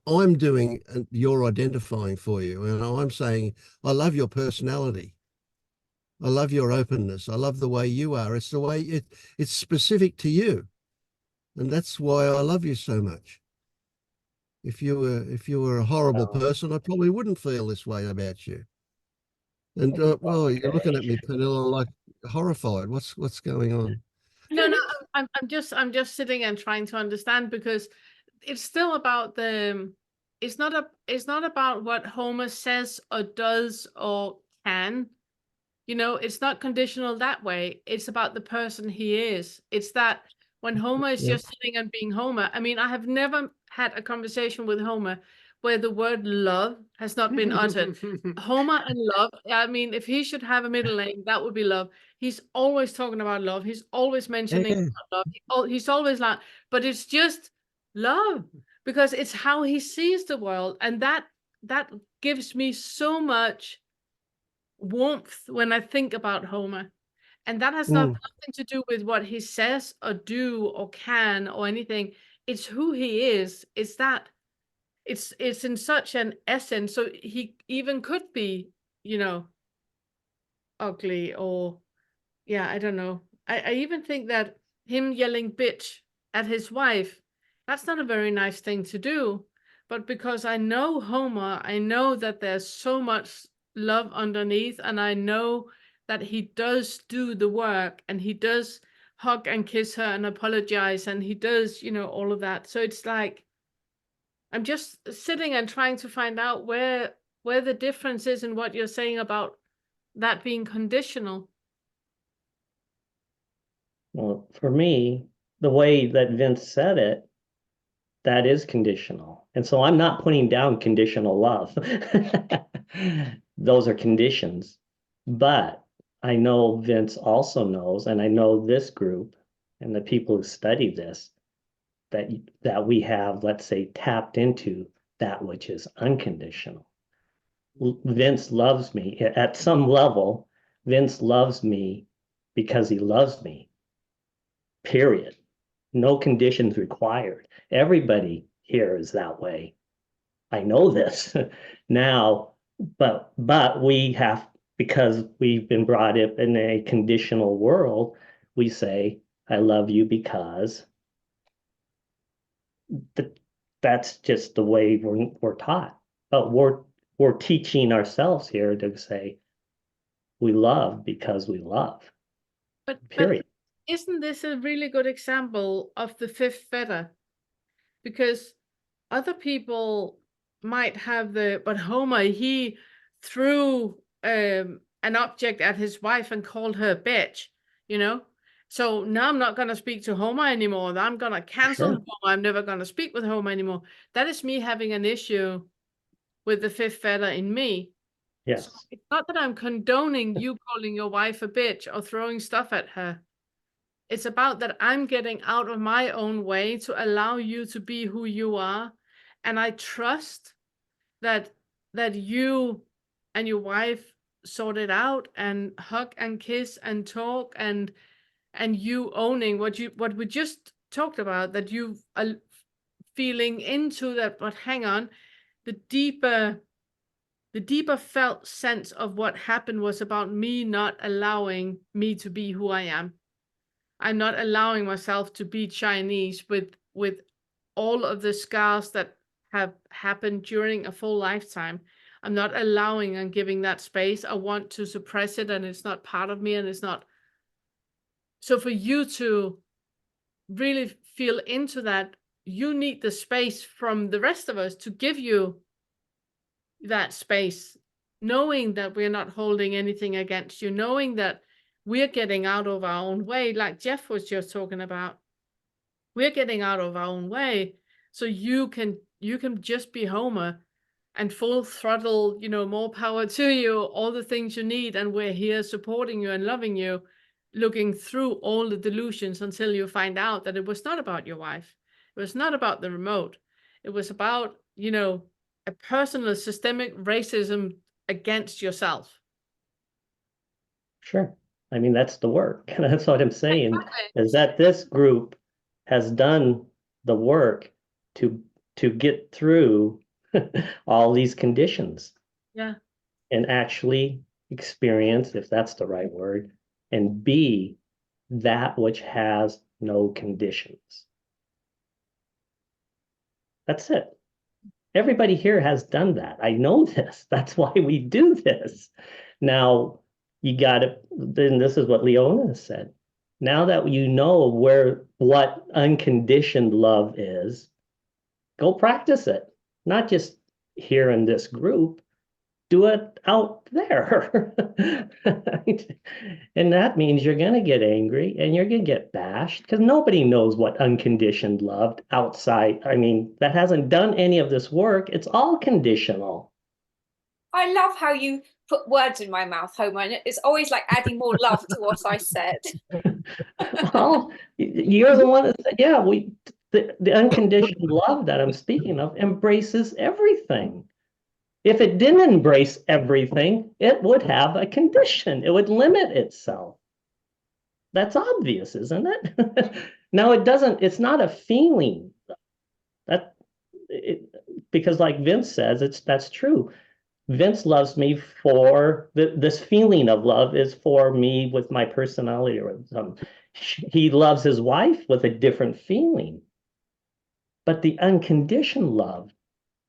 I'm doing your identifying for you, and I'm saying I love your personality. I love your openness. I love the way you are. It's the way it's specific to you, and that's why I love you so much. If you were a horrible person, I probably wouldn't feel this way about you. And well, you're looking at me, Pernilla, like horrified. What's going on? No, no, I'm just sitting and trying to understand, because it's still about it's not about what Homer says or does or can. You know, it's not conditional that way. It's about the person he is. It's that when Homer is Yep. just sitting and being Homer. I mean, I have never had a conversation with Homer where the word love has not been uttered. Homer and love, I mean, if he should have a middle name, that would be love. He's always talking about love. He's always mentioning Yeah. love. He's always like, but it's just love, because it's how he sees the world. And that gives me so much warmth when I think about Homer. And that has nothing to do with what he says or do or can or anything. It's who he is. It's that it's in such an essence. So he even could be, you know, ugly, or yeah, I don't know. I even think that him yelling bitch at his wife, that's not a very nice thing to do. But because I know Homer, I know that there's so much love underneath, and I know that he does do the work, and he does hug and kiss her and apologize, and he does, you know, all of that. So it's like I'm just sitting and trying to find out where the difference is in what you're saying about that being conditional. Well, for me, the way that Vince said it, that is conditional. And so I'm not putting down conditional love. Those are conditions. But I know Vince also knows, and I know this group and the people who study this, that we have, let's say, tapped into that which is unconditional. Vince loves me. At some level, Vince loves me because he loves me. Period. No conditions required. Everybody here is that way. I know this now, but we have, because we've been brought up in a conditional world, we say, I love you because that's just the way we're taught. But we're teaching ourselves here to say we love because we love. But Period. isn't this a really good example of the fifth fetter? Because other people might have but Homer, he threw an object at his wife and called her bitch, you know? So now I'm not going to speak to Homer anymore. I'm going to cancel Sure. Homer. I'm never going to speak with Homer anymore. That is me having an issue with the fifth fetter in me. Yes. So it's not that I'm condoning you calling your wife a bitch or throwing stuff at her. It's about that I'm getting out of my own way to allow you to be who you are. And I trust that you and your wife sort it out and hug and kiss and talk, and you owning what we just talked about, that you are feeling into that. But hang on, the deeper felt sense of what happened was about me not allowing me to be who I am. I'm not allowing myself to be Chinese with all of the scars that have happened during a full lifetime. I'm not allowing and giving that space. I want to suppress it, and it's not part of me, and it's not. So for you to really feel into that, you need the space from the rest of us to give you that space, knowing that we're not holding anything against you, knowing that we're getting out of our own way, like Jeff was just talking about. We're getting out of our own way, so you can just be Homer and full throttle, you know, more power to you, all the things you need, and we're here supporting you and loving you, looking through all the delusions until you find out that it was not about your wife. It was not about the remote. It was about, you know, a personal systemic racism against yourself. Sure. I mean, that's the work. That's what I'm saying, Exactly. is that this group has done the work to get through all these conditions. Yeah. And actually experience, if that's the right word, and be that which has no conditions. That's it. Everybody here has done that. I know this. That's why we do this. Now you got to, then this is what Leona said. Now that you know what unconditioned love is, go practice it. Not just here in this group, do it out there. And that means you're going to get angry and you're going to get bashed because nobody knows what unconditioned love outside. I mean, that hasn't done any of this work. It's all conditional. I love how you put words in my mouth, Homer, and it's always like adding more love to what I said. Well, you're the one that said, yeah, the unconditioned love that I'm speaking of embraces everything. If it didn't embrace everything, it would have a condition. It would limit itself. That's obvious, isn't it? Now it doesn't, it's not a feeling. Because like Vince says, that's true. Vince loves me for this feeling of love is for me with my personality or something. He loves his wife with a different feeling. But the unconditioned love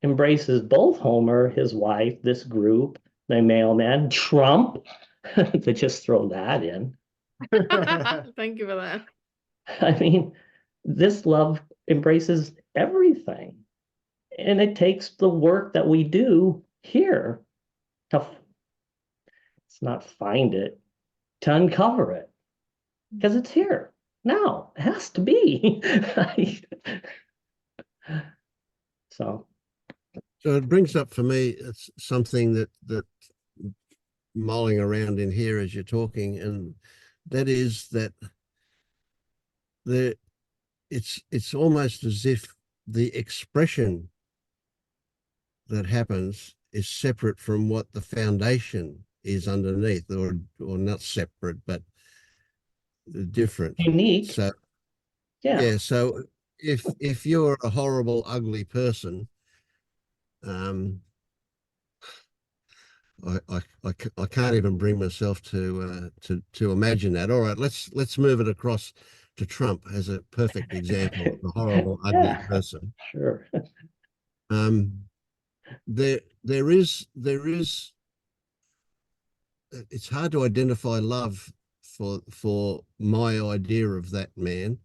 embraces both Homer, his wife, this group, the mailman, Trump, to just throw that in. Thank you for that. I mean, this love embraces everything. And it takes the work that we do here to, it's not find it, to uncover it. Because it's here now. It has to be. So it brings up for me, it's something that mulling around in here as you're talking, and that is that it's almost as if the expression that happens is separate from what the foundation is underneath, or not separate, but different. Unique. So yeah. So if you're a horrible, ugly person, I can't even bring myself to imagine that. All right, let's move it across to Trump as a perfect example of a horrible, ugly person. Sure. There is it's hard to identify love for my idea of that man,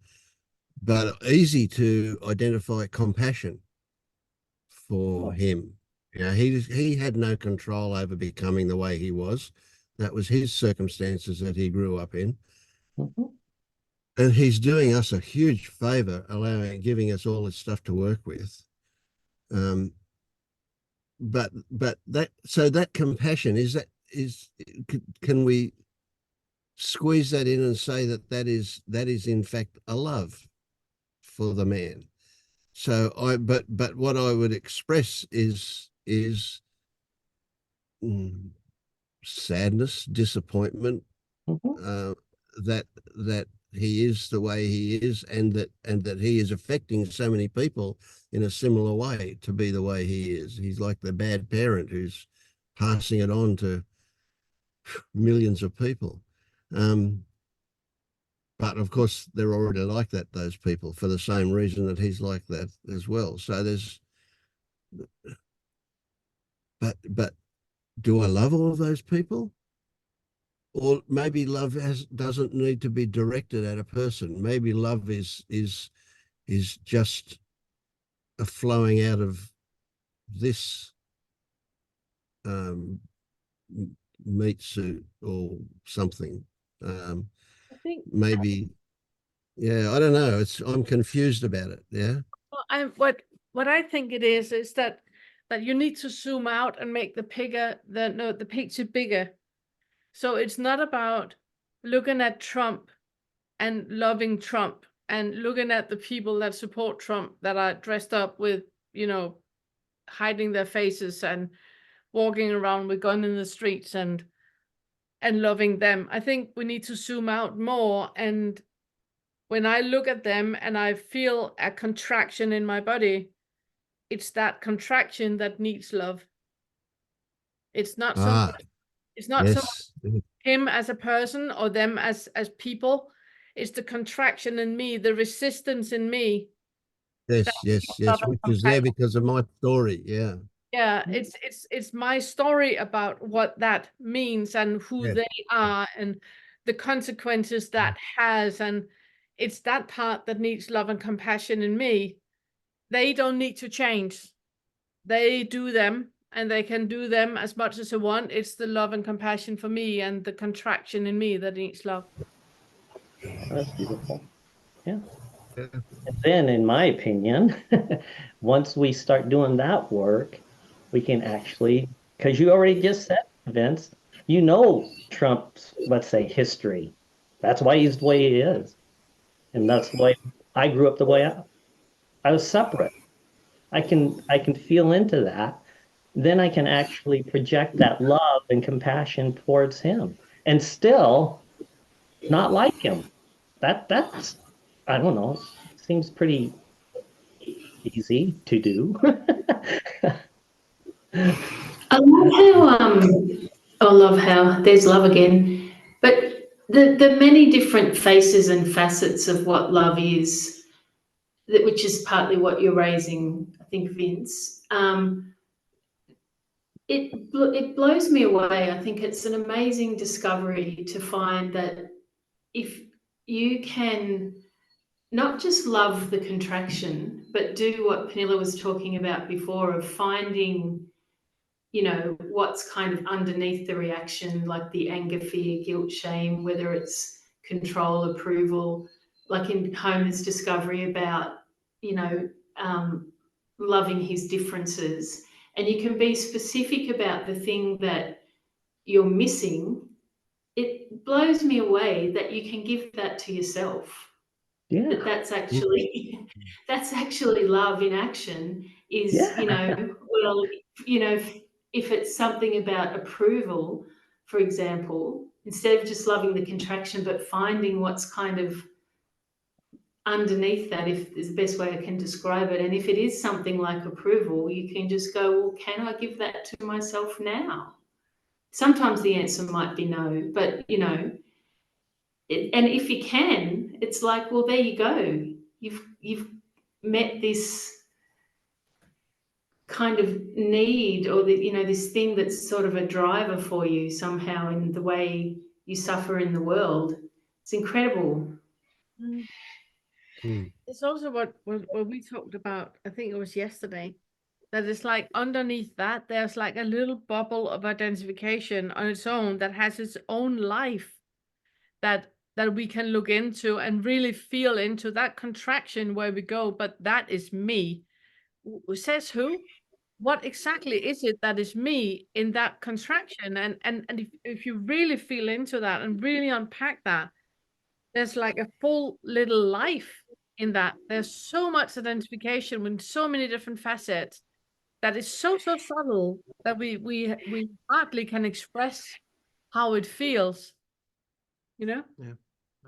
but easy to identify compassion for him. You know, he had no control over becoming the way he was. That was his circumstances that he grew up in. Mm-hmm. And he's doing us a huge favor, giving us all this stuff to work with. But that compassion can we squeeze that in and say that is in fact a love for the man? So but what I would express is sadness, disappointment, Mm-hmm. that he is the way he is, and that he is affecting so many people in a similar way to be the way he is. He's like the bad parent who's passing it on to millions of people. But of course, they're already like that, those people, for the same reason that he's like that as well. So but do I love all of those people? Or maybe love doesn't need to be directed at a person. Maybe love is just a flowing out of this meat suit or something. I think Maybe, yeah, I don't know. I'm confused about it. Yeah. What I think it is that you need to zoom out and make the picture bigger. So it's not about looking at Trump and loving Trump and looking at the people that support Trump that are dressed up with, hiding their faces and walking around with gun in the streets and loving them. I think we need to zoom out more. And when I look at them and I feel a contraction in my body, it's that contraction that needs love. It's not it's not so much him as a person or them as people. It's the contraction in me, the resistance in me. Yes, which is there because of my story. Yeah. Yeah, it's my story about what that means and who Yeah. they are and the consequences that has, and it's that part that needs love and compassion in me. They don't need to change. They do them and they can do them as much as they want. It's the love and compassion for me and the contraction in me that needs love. That's beautiful. Yeah. Yeah. And then, in my opinion, once we start doing that work, we can actually, because you already just said, Vince, you know Trump's, let's say, history. That's why he's the way he is. And that's the way I grew up the way I was separate. I can feel into that. Then I can actually project that love and compassion towards him and still not like him. That's I don't know, seems pretty easy to do. I love how there's love again, but the many different faces and facets of what love is, which is partly what you're raising, I think, Vince. It blows me away. I think it's an amazing discovery to find that if you can not just love the contraction, but do what Penilla was talking about before of finding, what's kind of underneath the reaction, like the anger, fear, guilt, shame, whether it's control, approval, like in Homer's discovery about, loving his differences. And you can be specific about the thing that you're missing. It blows me away that you can give that to yourself. Yeah. That's actually love in action is, Yeah. well, if it's something about approval, for example, instead of just loving the contraction, but finding what's kind of underneath that, if is the best way I can describe it. And if it is something like approval, you can just go, well, can I give that to myself now? Sometimes the answer might be no, but and if you can, it's like, well, there you go. You've met this kind of need, or this thing that's sort of a driver for you somehow in the way you suffer in the world. It's incredible. It's also what we talked about, I think it was yesterday, that it's like underneath that, there's like a little bubble of identification on its own that has its own life that we can look into and really feel into that contraction where we go, but that is me. Says who? What exactly is it that is me in that contraction? And if you really feel into that and really unpack that, there's like a full little life in that. There's so much identification with so many different facets that is so subtle that we hardly can express how it feels, Yeah, Yeah,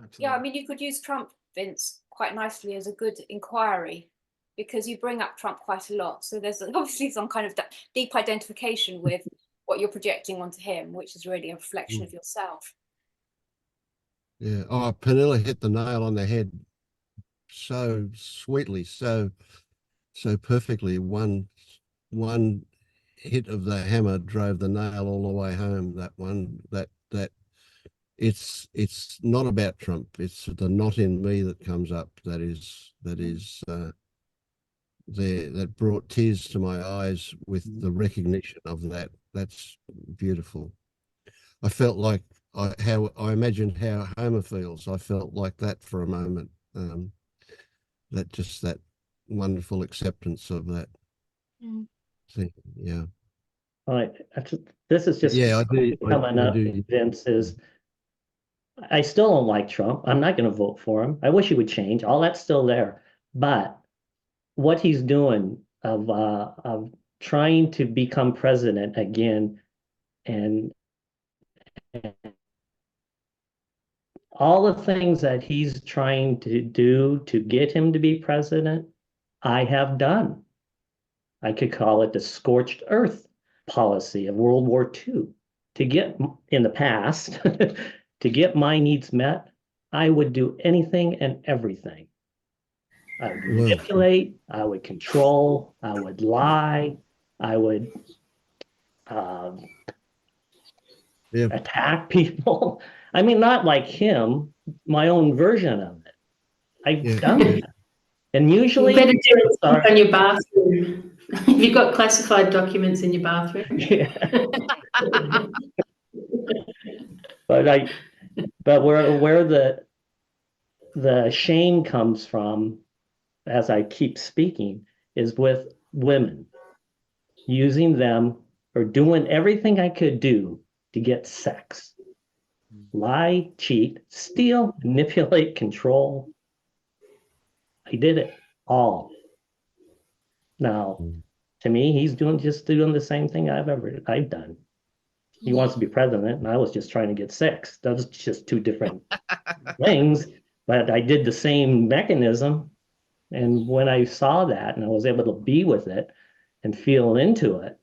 absolutely. I mean, you could use Trump, Vince, quite nicely as a good inquiry, because you bring up Trump quite a lot. So there's obviously some kind of deep identification with what you're projecting onto him, which is really a reflection of yourself. Yeah. Oh, Penilla hit the nail on the head so sweetly, so perfectly. One hit of the hammer drove the nail all the way home. That it's not about Trump. It's the not in me that comes up. That is there, that brought tears to my eyes with the recognition of that. That's beautiful. I felt like how I imagined how Homer feels. I felt like that for a moment. That wonderful acceptance of that thing. Yeah. All right. This is just Yeah, I do. coming I up, do. Vince, is I still don't like Trump. I'm not going to vote for him. I wish he would change. All that's still there. But what he's doing of trying to become president again, and all the things that he's trying to do to get him to be president, I have done. I could call it the scorched earth policy of World War II. To get in the past, to get my needs met, I would do anything and everything. I would manipulate, I would control, I would lie, I would Yeah. attack people. I mean, not like him, my own version of it. I've Yeah, done yeah. that. And You usually better do it sorry. on your bathroom. You've got classified documents in your bathroom. Yeah. But where the shame comes from, as I keep speaking, is with women, using them or doing everything I could do to get sex. Lie, cheat, steal, manipulate, control. I did it all. Now, to me, he's just doing the same thing I've done. He wants to be president, and I was just trying to get sex. Those are just two different things, but I did the same mechanism. And when I saw that and I was able to be with it and feel into it,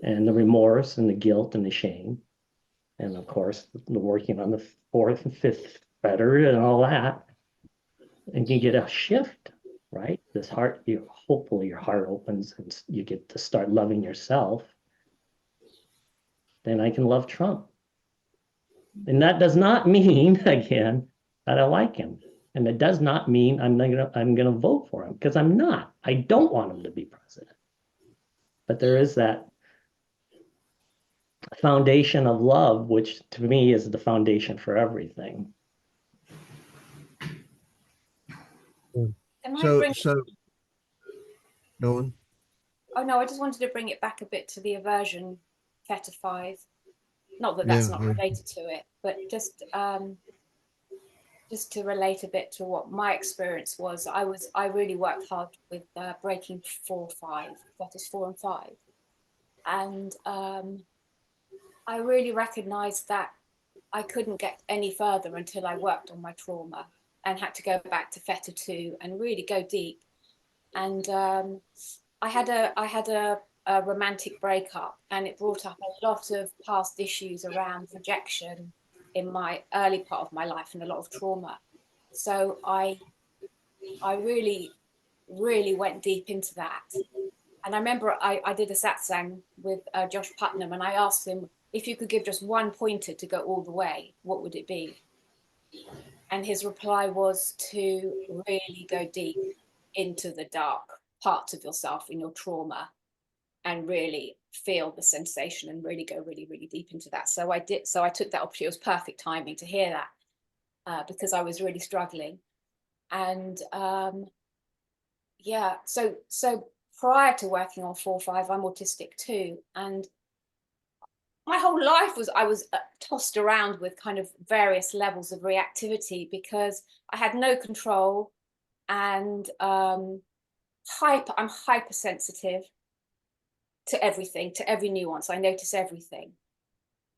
and the remorse and the guilt and the shame, and of course, the working on the fourth and fifth fetter and all that, and you get a shift, right? This heart, hopefully your heart opens and you get to start loving yourself. Then I can love Trump. And that does not mean, again, that I like him. And it does not mean I'm gonna vote for him, because I'm not. I don't want him to be president. But there is that foundation of love, which to me is the foundation for everything. Can I So, bring? go on. Oh no, I just wanted to bring it back a bit to the aversion Fetter 5. Not that that's not related to it, but just to relate a bit to what my experience was. I really worked hard with breaking 4-5, Fetters 4 and 5, and I really recognised that I couldn't get any further until I worked on my trauma and had to go back to Fetter 2 and really go deep. And I had a romantic breakup, and it brought up a lot of past issues around rejection in my early part of my life and a lot of trauma. So I really went deep into that. And I remember I did a satsang with Josh Putnam, and I asked him, if you could give just one pointer to go all the way, what would it be? And his reply was to really go deep into the dark parts of yourself in your trauma and really feel the sensation and really go really deep into that. So I did. So I took that opportunity. It was perfect timing to hear that because I was really struggling. And yeah, so prior to working on 4-5, I'm autistic too. And my whole life I was tossed around with kind of various levels of reactivity because I had no control, and I'm hypersensitive to everything, to every nuance. I notice everything.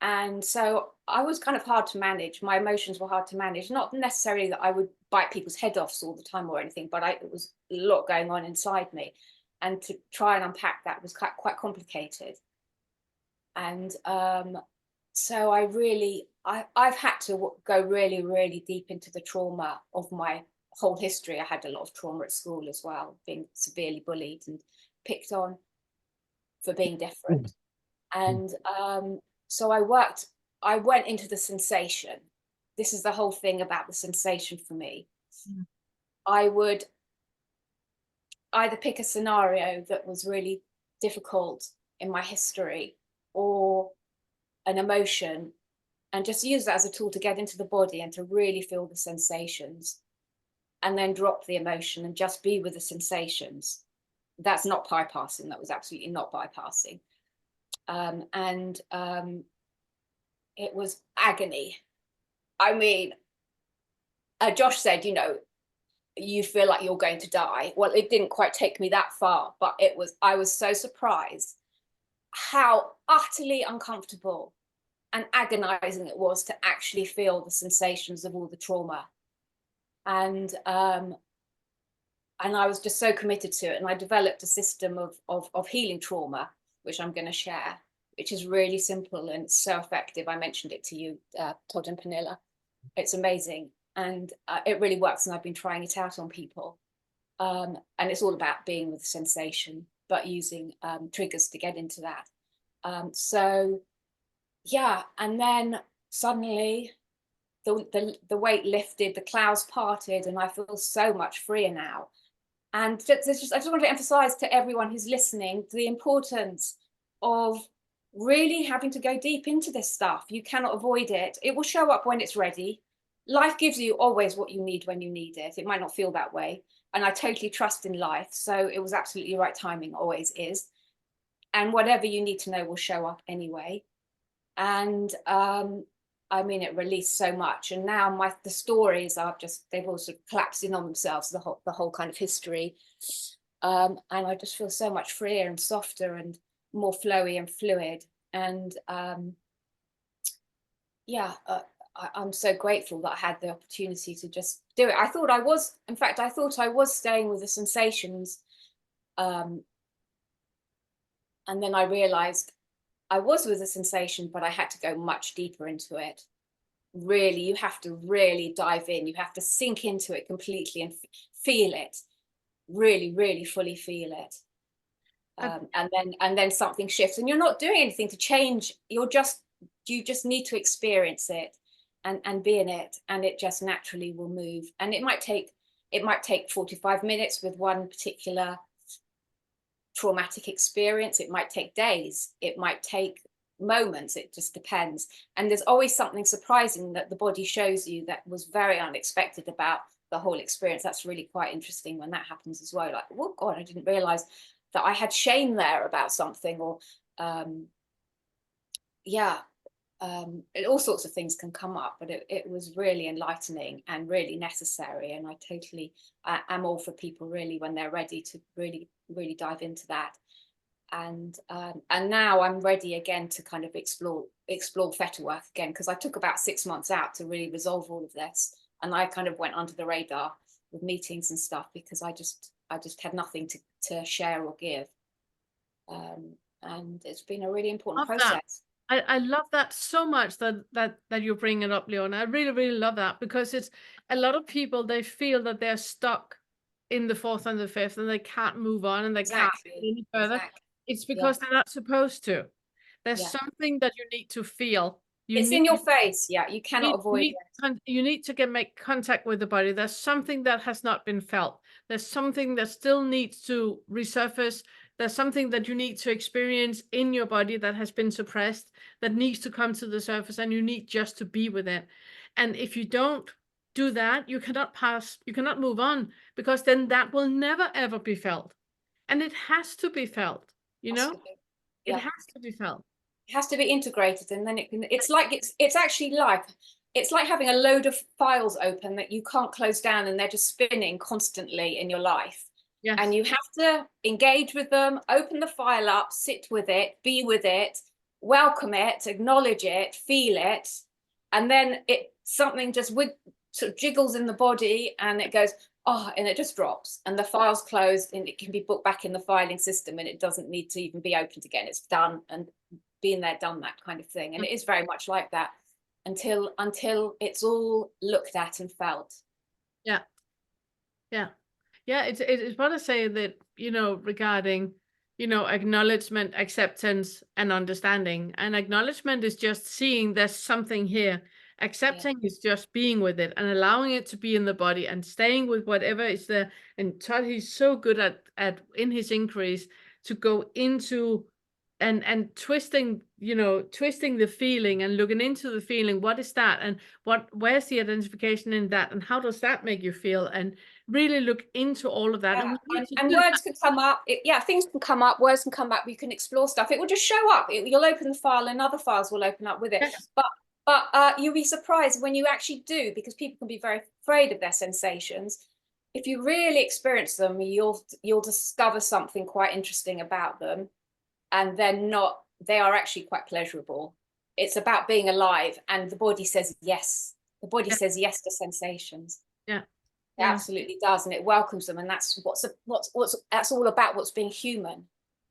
And so I was kind of hard to manage. My emotions were hard to manage. Not necessarily that I would bite people's head off all the time or anything, but it was a lot going on inside me. And to try and unpack that was quite complicated. And so I've had to go really deep into the trauma of my whole history. I had a lot of trauma at school as well, being severely bullied and picked on for being different. And so I went into the sensation. This is the whole thing about the sensation for me. I would either pick a scenario that was really difficult in my history or an emotion and just use that as a tool to get into the body and to really feel the sensations, and then drop the emotion and just be with the sensations. That's not bypassing. That was absolutely not bypassing. It was agony. I mean, Josh said, you feel like you're going to die. Well, it didn't quite take me that far, but I was so surprised how utterly uncomfortable and agonizing it was to actually feel the sensations of all the trauma. And I was just so committed to it. And I developed a system of healing trauma, which I'm going to share, which is really simple and so effective. I mentioned it to you, Todd and Pernilla. It's amazing. And it really works. And I've been trying it out on people. And it's all about being with the sensation, but using triggers to get into that. So yeah, and then suddenly the weight lifted, the clouds parted, and I feel so much freer now. And I just want to emphasize to everyone who's listening the importance of really having to go deep into this stuff. You cannot avoid it. It will show up when it's ready. Life gives you always what you need when you need it. It might not feel that way. And I totally trust in life. So it was absolutely right timing, always is. And whatever you need to know will show up anyway. And I mean, it released so much. And now the stories are just, they've all sort of collapsed in on themselves, the whole kind of history. And I just feel so much freer and softer and more flowy and fluid. And yeah, I'm so grateful that I had the opportunity to just do it. I thought I was staying with the sensations. And then I realized I was with the sensation, but I had to go much deeper into it. Really, you have to really dive in. You have to sink into it completely and feel it. Really, really fully feel it. And then something shifts, and you're not doing anything to change. You just need to experience it and be in it, and it just naturally will move. And it might take 45 minutes with one particular traumatic experience. It might take days, it might take moments, it just depends. And there's always something surprising that the body shows you that was very unexpected about the whole experience. That's really quite interesting when that happens as well. Like, oh God, I didn't realize that I had shame there about something, or all sorts of things can come up, but it was really enlightening and really necessary. And I'm all for people really when they're ready to really dive into that. And now I'm ready again to kind of explore Fetter work again, because I took about 6 months out to really resolve all of this, and I kind of went under the radar with meetings and stuff because I just had nothing to share or give, and it's been a really important process. I love that so much that you bring it up, Leona. I really, really love that, because it's a lot of people, they feel that they're stuck in the fourth and the fifth and they can't move on and they can't go any further. Exactly. It's because they're not supposed to. There's something that you need to feel. It's in your face. Yeah, you cannot avoid it. You need to make contact with the body. There's something that has not been felt. There's something that still needs to resurface. There's something that you need to experience in your body that has been suppressed, that needs to come to the surface, and you need just to be with it. And if you don't do that, you cannot move on, because then that will never, ever be felt. And it has to be felt, you know? It has to be felt. It has to be integrated, and then it's like having a load of files open that you can't close down, and they're just spinning constantly in your life. Yes. And you have to engage with them, open the file up, sit with it, be with it, welcome it, acknowledge it, feel it, and then something just sort of jiggles in the body, and it goes, oh, and it just drops, and the file's closed, and it can be put back in the filing system, and it doesn't need to even be opened again. It's done, and been there, done that kind of thing. And it is very much like that until it's all looked at and felt. It's what I say that, regarding, acknowledgement, acceptance, and understanding. And acknowledgement is just seeing there's something here. Accepting is just being with it and allowing it to be in the body and staying with whatever is there. And Todd, he's so good at in his inquiries to go into and twisting the feeling and looking into the feeling. What is that? And where's the identification in that? And how does that make you feel? And really look into all of that. And words can come up. Things can come up, words can come up. You can explore stuff. It will just show up. You'll open the file and other files will open up with it. Yes. But you'll be surprised when you actually do, because people can be very afraid of their sensations. If you really experience them, you'll discover something quite interesting about them. And they are actually quite pleasurable. It's about being alive, and the body says yes. The body says yes to sensations. It absolutely does, and it welcomes them, and that's that's all about what's being human.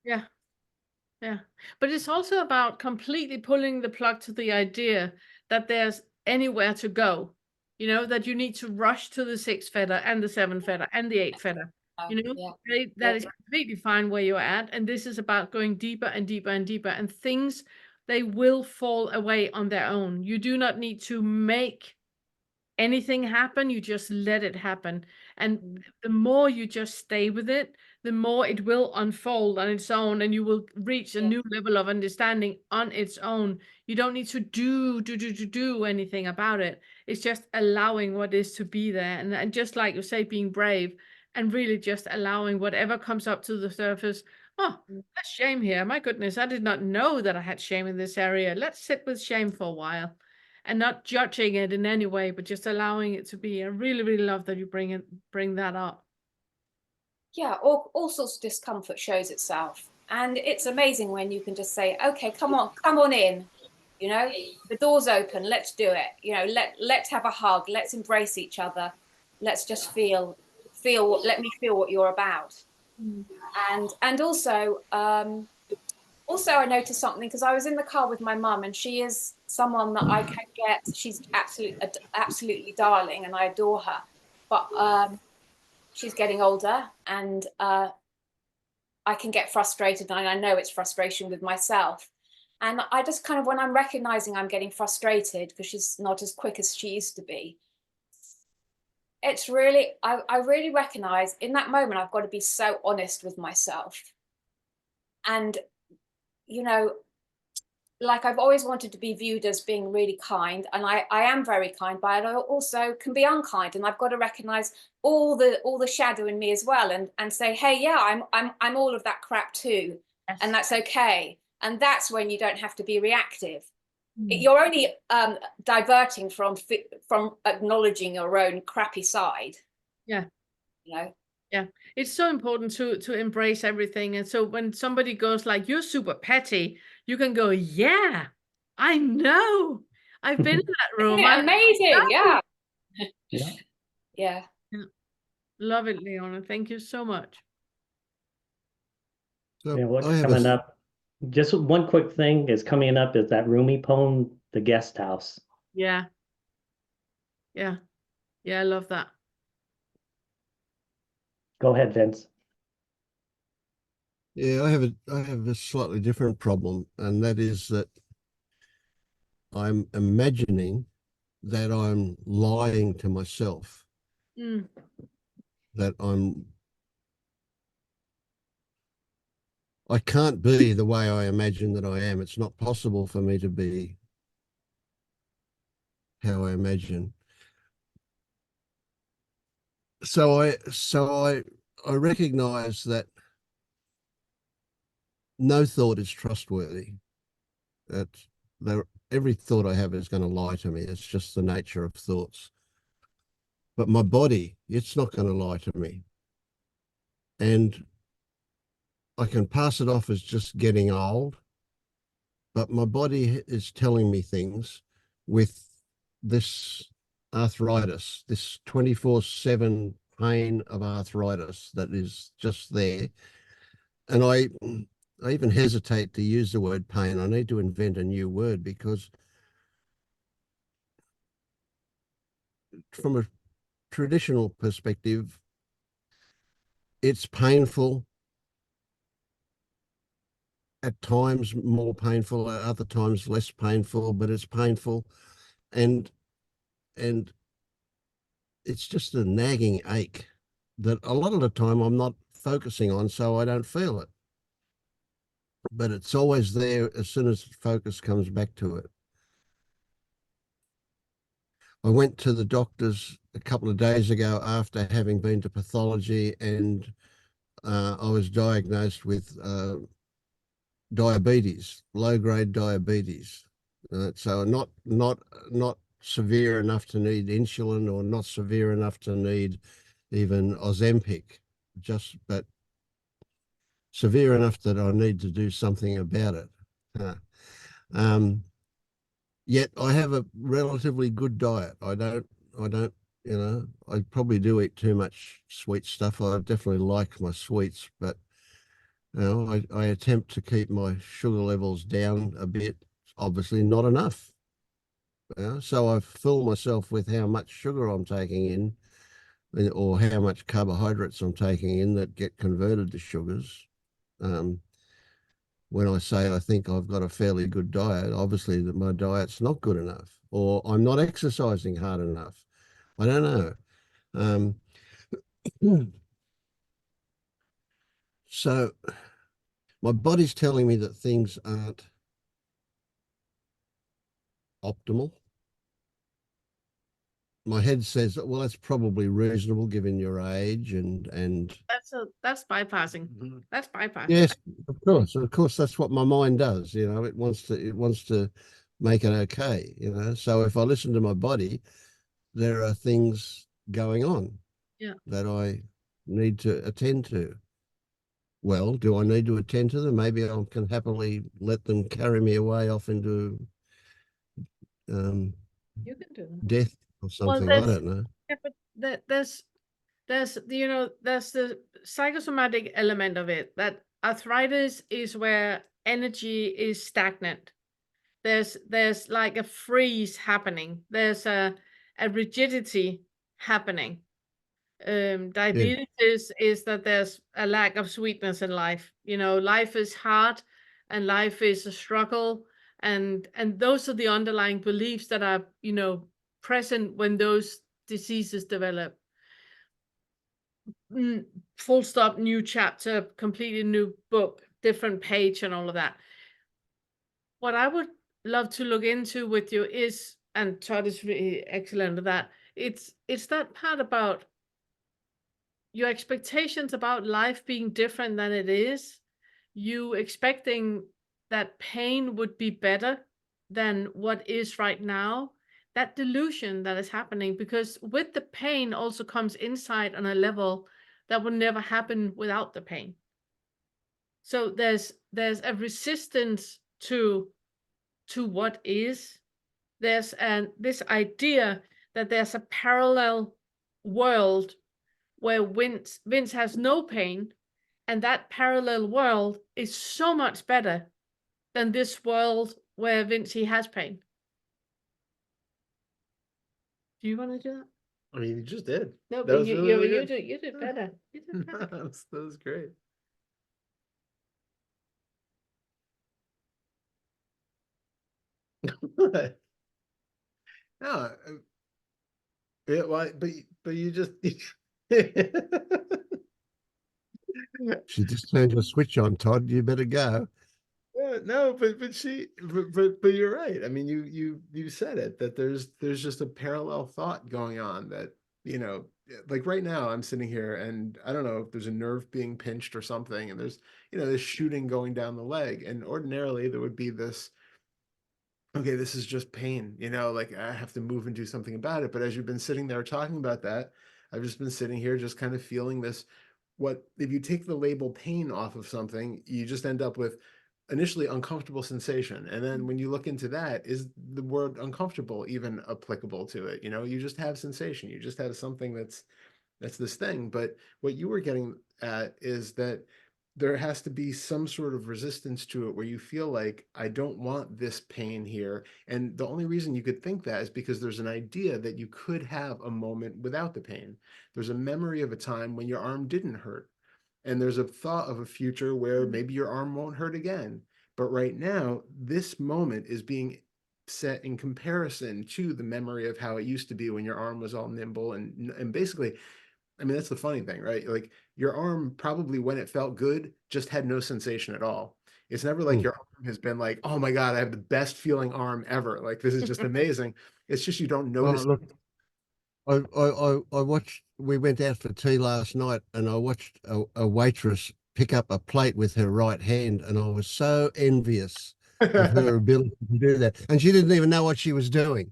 But it's also about completely pulling the plug to the idea that there's anywhere to go. That you need to rush to the 6th fetter and the 7th fetter and the 8th fetter. You know, Yeah. that is completely fine where you're at. And this is about going deeper and deeper and deeper. And things, they will fall away on their own. You do not need to make anything happen. You just let it happen. And the more you just stay with it, the more it will unfold on its own, and you will reach a new level of understanding on its own. You don't need to do anything about it. It's just allowing what is to be there. And just like you say, being brave and really just allowing whatever comes up to the surface. Oh, that's shame here. My goodness, I did not know that I had shame in this area. Let's sit with shame for a while. And not judging it in any way, but just allowing it to be. I really, really love that you bring that up. Yeah, all sorts of discomfort shows itself. And it's amazing when you can just say, okay, come on in. You know, the door's open, let's do it. You know, let's have a hug, let's embrace each other. Let's just feel, let me feel what you're about. And also I noticed something, because I was in the car with my mum, and she is someone that I can get. She's absolutely darling, and I adore her. But she's getting older, and I can get frustrated, and I know it's frustration with myself. And I just kind of, when I'm recognizing I'm getting frustrated because she's not as quick as she used to be, it's really, I really recognize in that moment I've got to be so honest with myself. And you know, like, I've always wanted to be viewed as being really kind, and I am very kind, but I also can be unkind, and I've got to recognize all the shadow in me as well, and say, hey, yeah, I'm all of that crap too. Yes. And that's okay. And that's when you don't have to be reactive. You're only diverting from acknowledging your own crappy side. Yeah. You know. Yeah, it's so important to embrace everything. And so when somebody goes like, you're super petty, you can go, yeah, I know. I've been in that room. Isn't it amazing? Yeah. Yeah. Yeah. Love it, Leona. Thank you so much. So Yeah, what's I have coming up? Just one quick thing is coming up is that Rumi poem, The Guest House. Yeah. Yeah. Yeah, I love that. Go ahead, Vince. Yeah, I have a slightly different problem, and that is that I'm imagining that I'm lying to myself, that I can't be the way I imagine that I am. It's not possible for me to be how I imagine. So I recognize that no thought is trustworthy. That every thought I have is going to lie to me. It's just the nature of thoughts. But my body, it's not going to lie to me. And I can pass it off as just getting old, but my body is telling me things with this arthritis, this 24/7 pain of arthritis that is just there. And I even hesitate to use the word pain. I need to invent a new word, because from a traditional perspective, it's painful. At times more painful, at other times less painful, but it's painful. And it's just a nagging ache that a lot of the time I'm not focusing on, so I don't feel it. But it's always there as soon as focus comes back to it. I went to the doctors a couple of days ago after having been to pathology, and I was diagnosed with diabetes, low-grade diabetes. So not severe enough to need insulin, or not severe enough to need even Ozempic, but severe enough that I need to do something about it. Yet I have a relatively good diet. I don't, I probably do eat too much sweet stuff. I definitely like my sweets, but I attempt to keep my sugar levels down a bit. Obviously not enough. So I fill myself with how much sugar I'm taking in, or how much carbohydrates I'm taking in that get converted to sugars. When I say I think I've got a fairly good diet, obviously that my diet's not good enough, or I'm not exercising hard enough. I don't know. So my body's telling me that things aren't optimal. My head says, well, that's probably reasonable given your age and That's bypassing. That's bypassing. yes, of course, that's what my mind does. You know, it wants to make it okay. You know, so if I listen to my body, there are things going on that I need to attend to. Well, do I need to attend to them? Maybe I can happily let them carry me away off into You can do that. death or something. I don't know. Yeah, but there's the psychosomatic element of it, that arthritis is where energy is stagnant. There's like a freeze happening. There's a rigidity happening. Diabetes is that there's a lack of sweetness in life. Life is hard and life is a struggle, and those are the underlying beliefs that are present when those diseases develop. Full stop, new chapter, completely new book, different page, and all of that. What I would love to look into with you is, and Todd is really excellent at that, it's that part about your expectations about life being different than it is, you expecting that pain would be better than what is right now, that delusion that is happening, because with the pain also comes insight on a level that would never happen without the pain. So there's a resistance to what is. There's this idea that there's a parallel world where Vince has no pain, and that parallel world is so much better than this world where Vinci has pain. Do you want to do that? I mean, you just did. No, That but was really you good. did better. You did better. That was great. No, yeah, well, but you just She just turned the switch on, Todd. You better go. yeah, no, but you're right. I mean, you said it, that there's just a parallel thought going on that, like right now I'm sitting here and I don't know if there's a nerve being pinched or something, and there's this shooting going down the leg, and ordinarily there would be this, okay, this is just pain, like I have to move and do something about it. But as you've been sitting there talking about that, I've just been sitting here just kind of feeling this, what if you take the label pain off of something, you just end up with initially uncomfortable sensation. And then when you look into that, is the word uncomfortable even applicable to it? You just have sensation, you just have something that's this thing. But what you were getting at is that there has to be some sort of resistance to it where you feel like, I don't want this pain here. And the only reason you could think that is because there's an idea that you could have a moment without the pain. There's a memory of a time when your arm didn't hurt. And there's a thought of a future where maybe your arm won't hurt again. But right now, this moment is being set in comparison to the memory of how it used to be when your arm was all nimble. And basically, I mean, that's the funny thing, right? Like your arm probably when it felt good just had no sensation at all. It's never like your arm has been like, oh my God, I have the best feeling arm ever. Like this is just amazing. It's just you don't notice. Look, I watched, we went out for tea last night and I watched a waitress pick up a plate with her right hand, and I was so envious of her ability to do that. And she didn't even know what she was doing.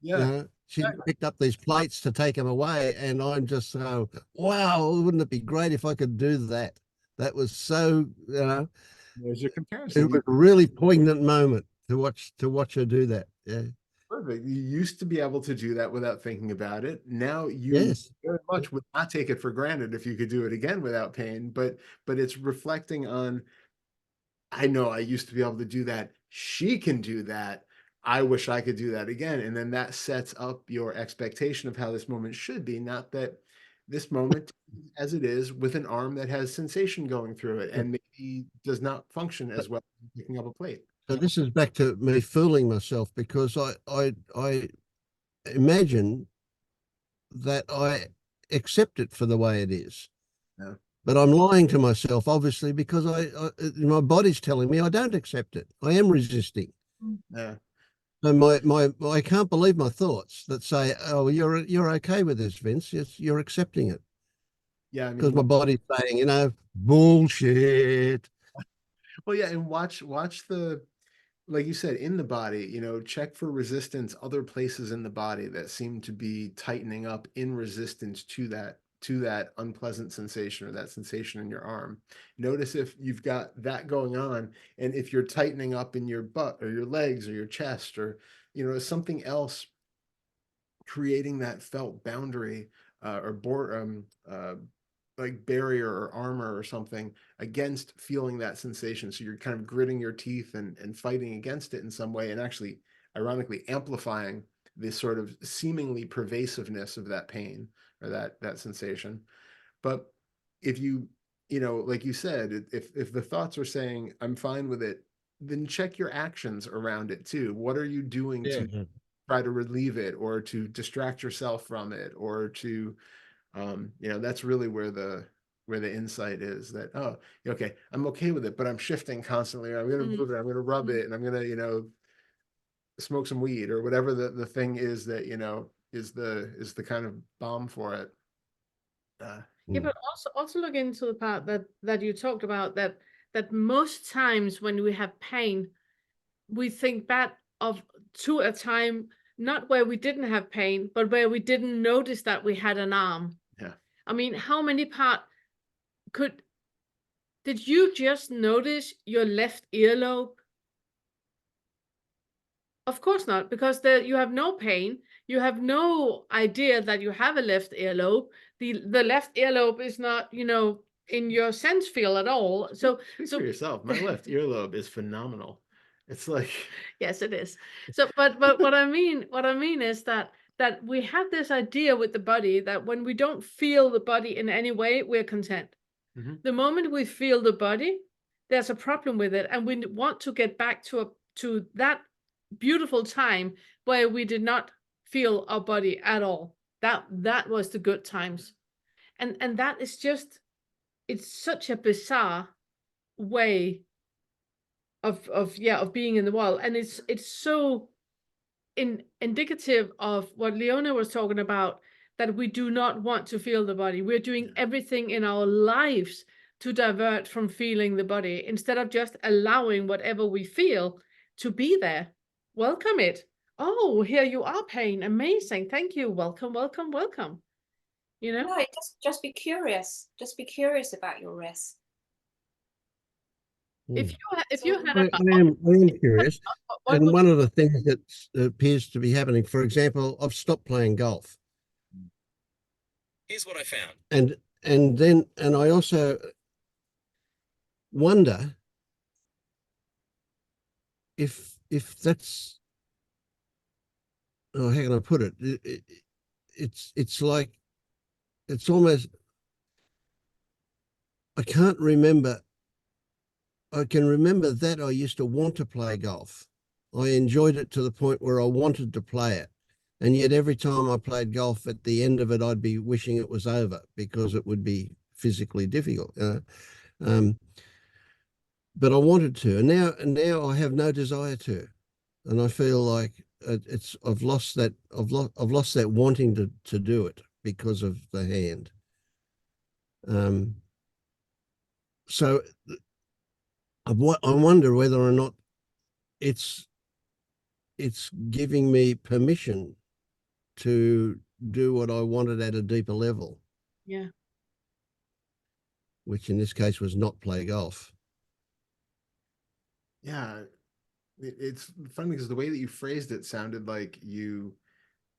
Yeah. She picked up these plates to take them away, and I'm just so, wow, wouldn't it be great if I could do that? That was so, There's your comparison. it was a really poignant moment to watch her do that. Yeah. Perfect. You used to be able to do that without thinking about it. Now you Yes. very much would not take it for granted if you could do it again without pain, but it's reflecting on, I know I used to be able to do that. She can do that. I wish I could do that again. And then that sets up your expectation of how this moment should be. Not that this moment as it is with an arm that has sensation going through it and maybe does not function as well as picking up a plate. So this is back to me fooling myself, because I imagine that I accept it for the way it is. Yeah. But I'm lying to myself, obviously, because my body's telling me I don't accept it. I am resisting. Yeah. And I can't believe my thoughts that say, "Oh, you're okay with this, Vince. You're accepting it." Yeah, I Because mean, my body's saying, bullshit. well, yeah, and watch the, like you said, in the body, check for resistance, other places in the body that seem to be tightening up in resistance to that unpleasant sensation or that sensation in your arm. Notice if you've got that going on, and if you're tightening up in your butt or your legs or your chest, or something else creating that felt boundary, like barrier or armor or something against feeling that sensation. So you're kind of gritting your teeth and fighting against it in some way, and actually, ironically, amplifying this sort of seemingly pervasiveness of that pain or that sensation. But if like you said, if the thoughts are saying, I'm fine with it, then check your actions around it too. What are you doing to try to relieve it, or to distract yourself from it, or to that's really where the insight is, that, oh, okay, I'm okay with it, but I'm shifting constantly, or I'm going to move it, I'm going to rub it, and I'm going to smoke some weed, or whatever the thing is that is the kind of balm for it. Yeah, but also look into the part that you talked about, that most times when we have pain, we think back to a time not where we didn't have pain, but where we didn't notice that we had an arm. Yeah. I mean, how many did you just notice your left earlobe? Of course not, because you have no pain. You have no idea that you have a left earlobe. The left earlobe is not, in your sense field at all. So Speak for yourself. My left earlobe is phenomenal. It's like, yes, it is. So, but what I mean is that we have this idea with the body that when we don't feel the body in any way, we're content. The moment we feel the body, there's a problem with it, and we want to get back to that beautiful time where we did not feel our body at all. That was the good times, and that is just, it's such a bizarre way of being in the world, and it's so indicative of what Leona was talking about, that we do not want to feel the body. We're doing everything in our lives to divert from feeling the body, instead of just allowing whatever we feel to be there. Welcome it. Oh, here you are, pain. Amazing. Thank you. Welcome, welcome, welcome. No, just be curious. Just be curious about your wrist. If you had I am curious. And one of the things that appears to be happening, for example, I've stopped playing golf. Here's what I found. And I also wonder if that's, oh, how can I put it? It's like, it's almost, I can't remember. I can remember that I used to want to play golf. I enjoyed it to the point where I wanted to play it. And yet every time I played golf, at the end of it, I'd be wishing it was over, because it would be physically difficult. But I wanted to, and now I have no desire to, and I feel like I've lost that wanting to do it because of the hand. So I wonder whether or not it's giving me permission to do what I wanted at a deeper level. Yeah. Which in this case was not play golf. Yeah. It's funny because the way that you phrased it sounded like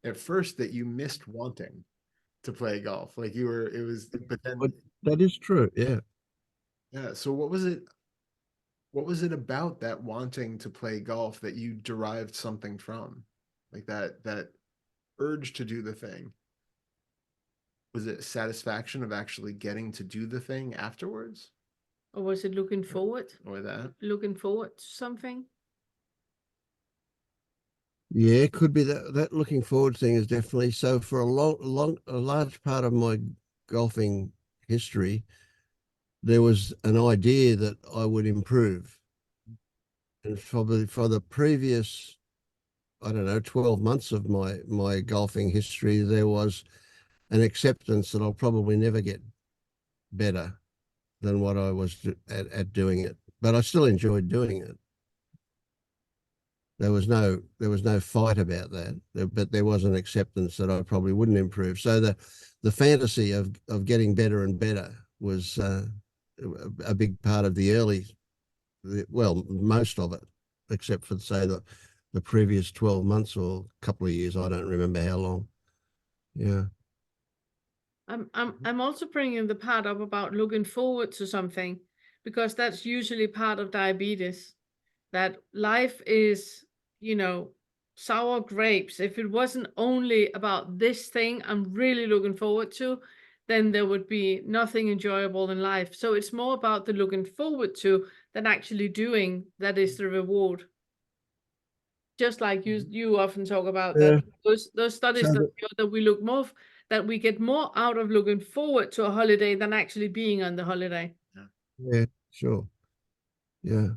at first, that you missed wanting to play golf. Like but then. But that is true. Yeah. Yeah. So what was it about that wanting to play golf that you derived something from? Like that urge to do the thing? Was it satisfaction of actually getting to do the thing afterwards, Or was it looking forward? or that? Looking forward to something? Yeah, it could be that looking forward thing is definitely so. For a large part of my golfing history, there was an idea that I would improve. And probably for the previous, I don't know, 12 months of my golfing history, there was an acceptance that I'll probably never get better than what I was at doing it. But I still enjoyed doing it. There was no fight about that, but there was an acceptance that I probably wouldn't improve. So the fantasy of getting better and better was a big part of well, most of it, except for say the previous 12 months or a couple of years. I don't remember how long. Yeah. I'm also bringing the part up about looking forward to something, because that's usually part of diabetes. That life is, sour grapes. If it wasn't only about this thing I'm really looking forward to, then there would be nothing enjoyable in life. So it's more about the looking forward to than actually doing that is the reward. Just like you often talk about Yeah. that those studies So that show that we look more that we get more out of looking forward to a holiday than actually being on the holiday. yeah, sure. Yeah.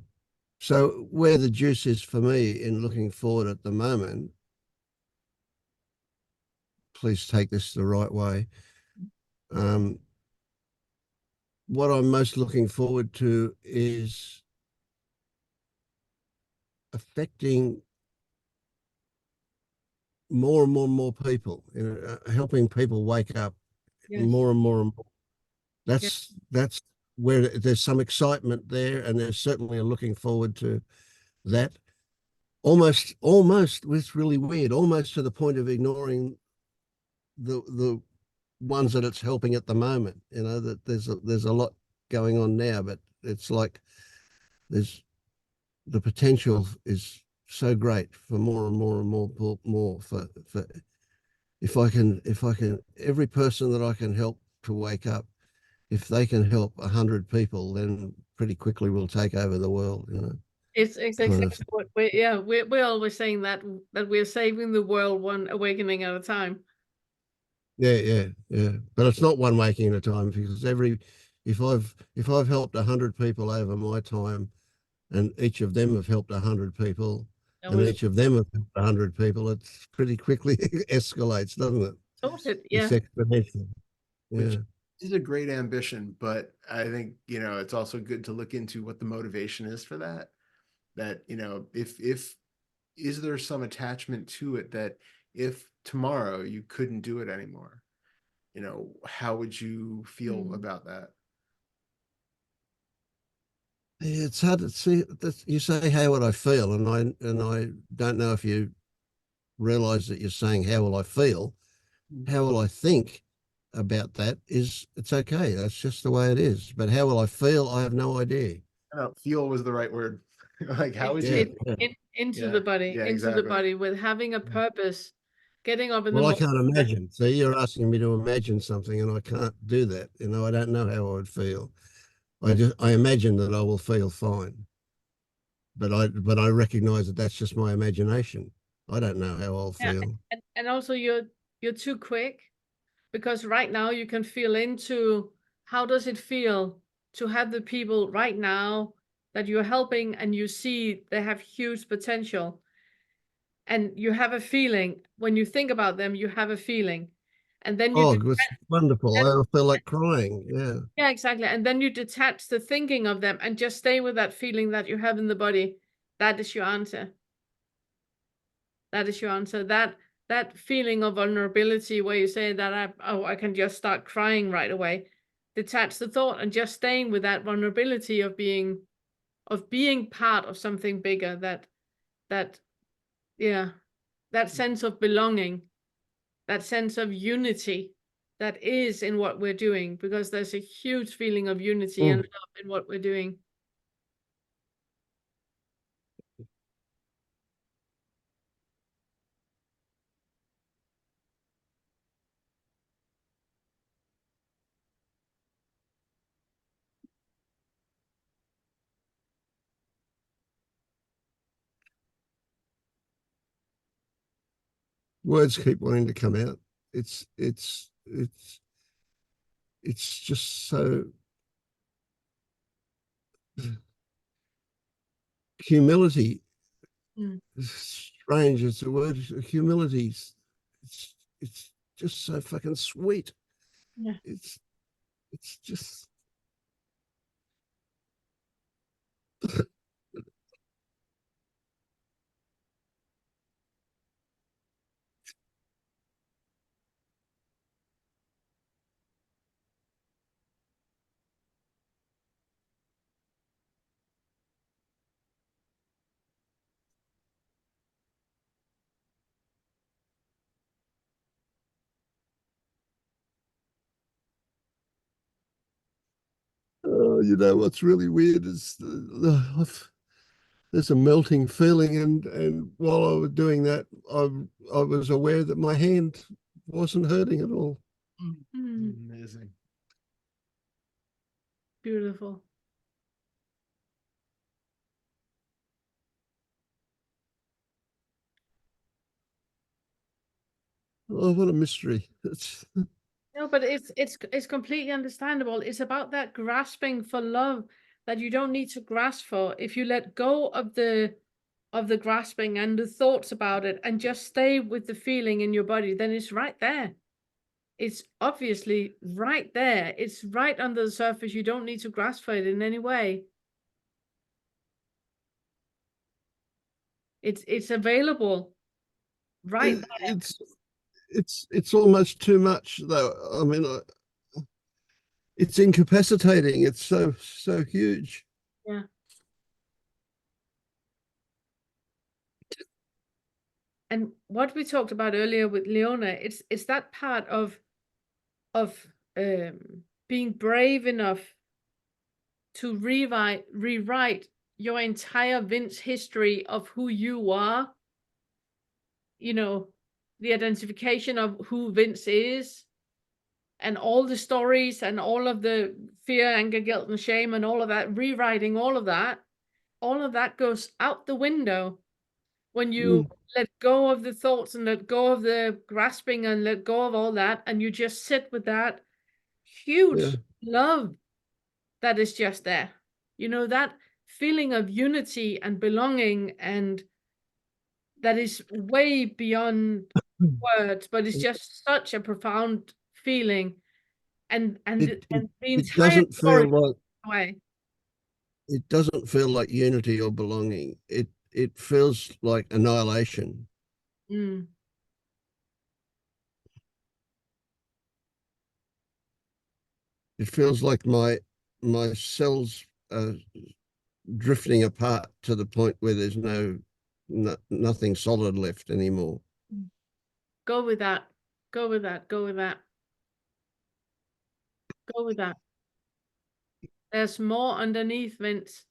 So where the juice is for me in looking forward at the moment, please take this the right way. What I'm most looking forward to is affecting more and more and more people, helping people wake up Yes. more and more and more. Yes. That's where there's some excitement there, and there's certainly a looking forward to that. Almost, it's really weird, almost to the point of ignoring the ones that it's helping at the moment. That there's a lot going on now, but it's like there's the potential is so great for more and more and more for if I can every person that I can help to wake up, if they can help 100 people, then pretty quickly we'll take over the world. It's Kind exactly of what we're always saying that we're saving the world one awakening at a time. Yeah. But it's not one waking at a time, because if I've helped 100 people over my time, and each of them have helped 100 people, That and was each of them have helped 100 people, it's pretty quickly escalates, doesn't it? sorted. It's Yeah. exponential. Which Yeah. is a great ambition, but I think, it's also good to look into what the motivation is for that. That, if is there some attachment to it, that if tomorrow you couldn't do it anymore, how would you feel about that? It's hard to see. You say, how would I feel? And I don't know if you realize that you're saying, how will I feel? How will I think about that? It's okay. That's just the way it is. But how will I feel? I have no idea. Feel was the right word. Like, how would Yeah. you? Into Yeah, the body, yeah, into the exactly. body, with having a purpose, getting up in the Well, I morning. can't imagine. So you're asking me to imagine something, and I can't do that. I don't know how I would feel. I imagine that I will feel fine, but I recognize that that's just my imagination. I don't know how I'll Yeah, feel. and also you're too quick, because right now you can feel into how does it feel to have the people right now that you're helping and you see they have huge potential, and you have a feeling when you think about them, you have a feeling, and then you Oh, it's wonderful. I feel like crying. Yeah. yeah, exactly, and then you detach the thinking of them and just stay with that feeling that you have in the body. That is your answer. That is your answer. That feeling of vulnerability where you say that I can just start crying right away. Detach the thought and just staying with that vulnerability of being part of something bigger, that yeah, that sense of belonging, that sense of unity that is in what we're doing, because there's a huge feeling of unity and love in what we're doing. words keep wanting to come out. It's just so humility. Mm. Strange is the word. Humility. It's just so fucking sweet. Yeah. It's just. You know what's really weird is there's a melting feeling, and while I was doing that, I was aware that my hand wasn't hurting at all. Mm. Amazing. Beautiful. Oh, what a mystery! No, but it's completely understandable. It's about that grasping for love that you don't need to grasp for. If you let go of the grasping and the thoughts about it and just stay with the feeling in your body, then it's right there. It's obviously right there. It's right under the surface. You don't need to grasp for it in any way. It's available right there. It's almost too much, though. I mean, it's incapacitating. It's so huge. Yeah. And what we talked about earlier with Leona, it's that part of being brave enough to rewrite your entire Vince history of who you are. You know, the identification of who Vince is, and all the stories and all of the fear, anger, guilt, and shame, and all of that, rewriting all of that goes out the window when you let go of the thoughts and let go of the grasping and let go of all that, and you just sit with that huge love that is just there. You know, that feeling of unity and belonging, and that is way beyond words, but it's just such a profound feeling. And the It entire doesn't story feel like away. it doesn't feel like unity or belonging. It feels like annihilation. Mm. It feels like my cells are drifting apart to the point where there's nothing solid left anymore. Go with that. Go with that. Go with that. Go with that. There's more underneath, Vince.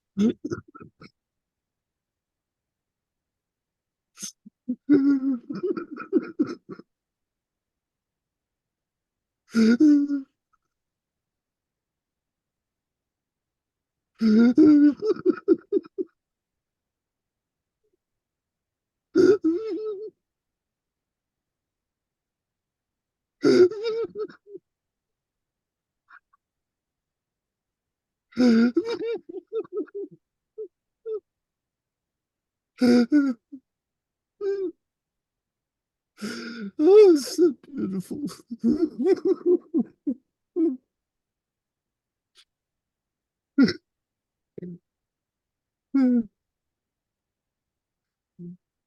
Oh, it's so beautiful.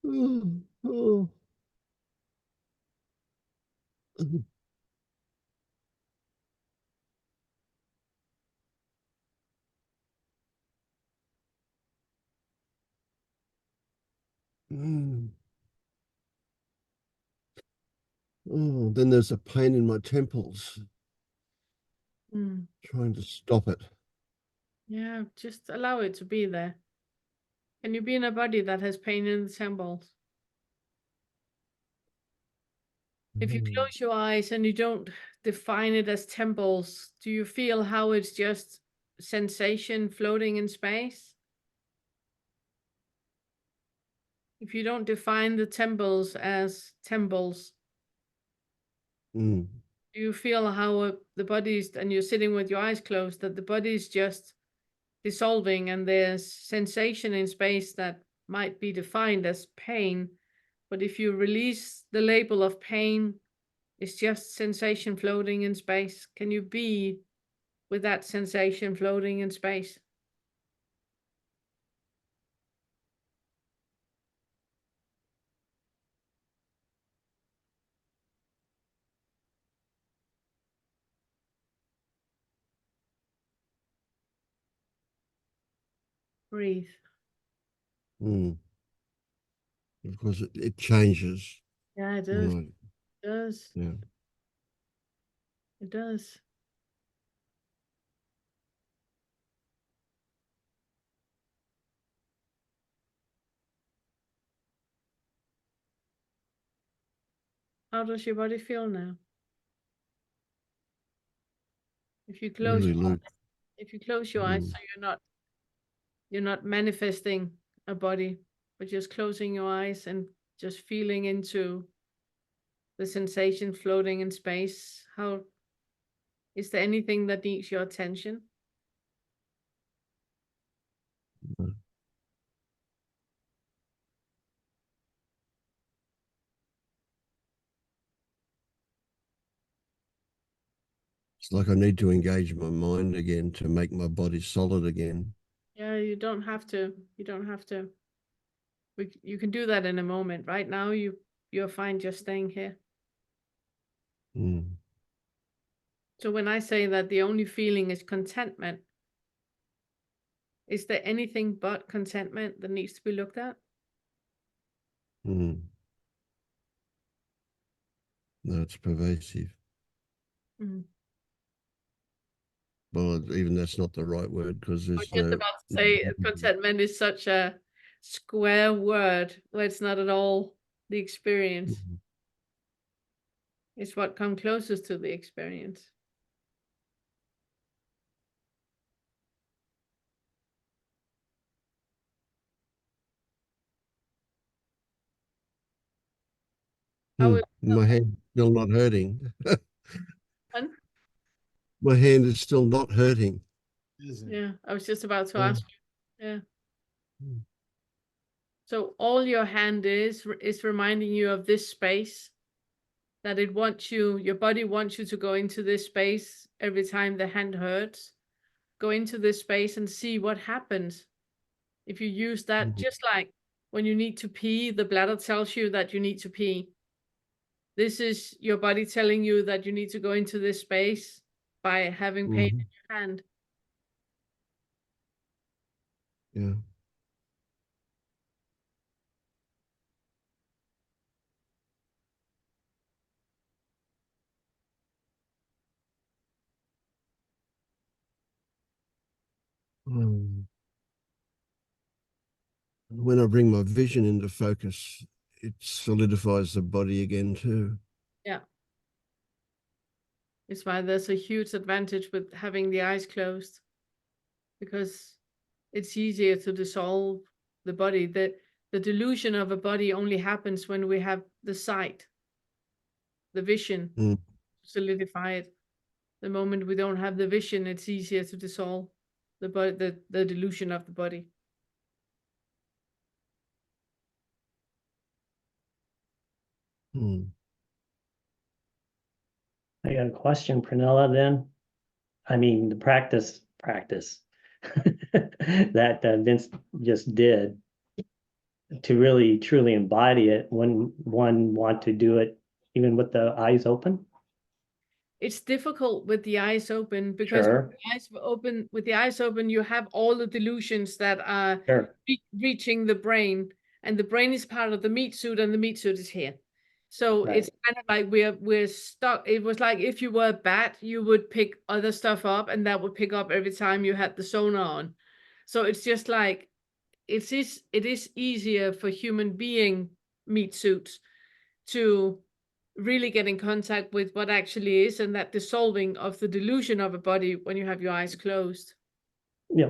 Oh, oh. Mm. Oh, then there's a pain in my temples, Mm. trying to stop it. Yeah, just allow it to be there. Can you be in a body that has pain in the temples? If you close your eyes and you don't define it as temples, do you feel how it's just sensation floating in space? If you don't define the temples as temples, Mm. you feel how the body's, and you're sitting with your eyes closed, that the body's just dissolving, and there's sensation in space that might be defined as pain. But if you release the label of pain, it's just sensation floating in space. Can you be with that sensation floating in space? Breathe. Mm. Of course, it changes. Yeah, it does. when It does. yeah. It does. How does your body feel now? If you close Really your loose. eyes, if you close your eyes, Mm. so you're not manifesting a body, but just closing your eyes and just feeling into the sensation floating in space. How is there anything that needs your attention? It's like I need to engage my mind again to make my body solid again. Yeah, you don't have to. You don't have to. You can do that in a moment. Right now, you're fine just staying here. Mm. So when I say that the only feeling is contentment, is there anything but contentment that needs to be looked at? Mm. No, it's pervasive. Mm. Well, even that's not the right word, because I there's was just no. about to say contentment is such a square word where it's not at all the experience. Mhm. It's what comes closest to the experience. I would My hand still not hurting. fun. My hand is still not hurting. Isn't it? Yeah, I was just about to Yeah. ask you. Yeah. Mm. So all your hand is reminding you of this space, that it wants you, your body wants you to go into this space every time the hand hurts. Go into this space and see what happens if you use that. Mhm. Just like when you need to pee, the bladder tells you that you need to pee. This is your body telling you that you need to go into this space by having pain in Mhm. your hand. Yeah. When I bring my vision into focus, it solidifies the body again too. Yeah. It's why there's a huge advantage with having the eyes closed, because it's easier to dissolve the body. The delusion of a body only happens when we have the sight, the vision, Mm. solidify it. The moment we don't have the vision, it's easier to dissolve the body, the delusion of the body. Mm. I got a question, Prunella, then. I mean, the practice that Vince just did, to really truly embody it, when one want to do it even with the eyes open. It's difficult with the eyes open, because Sure. with the eyes open, you have all the delusions that are Sure. reaching the brain, and the brain is part of the meat suit, and the meat suit is here. So Right. it's kind of like we're stuck. It was like if you were a bat, you would pick other stuff up, and that would pick up every time you had the sonar on. So it's just like it is easier for human being meat suits to really get in contact with what actually is, and that dissolving of the delusion of a body when you have your eyes closed.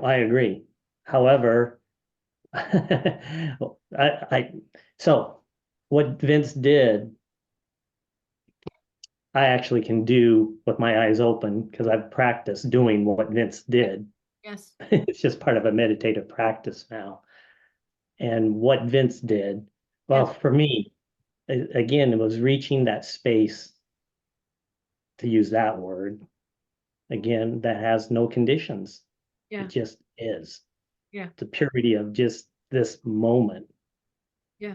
I agree. However, So what Vince did, I actually can do with my eyes open because I've practiced doing what Vince did. Yes. It's just part of a meditative practice now. And what Vince did, well, for me, again, it was reaching that space, to use that word, again, that has no conditions. Yeah. It just is. Yeah. The purity of just this moment. Yeah.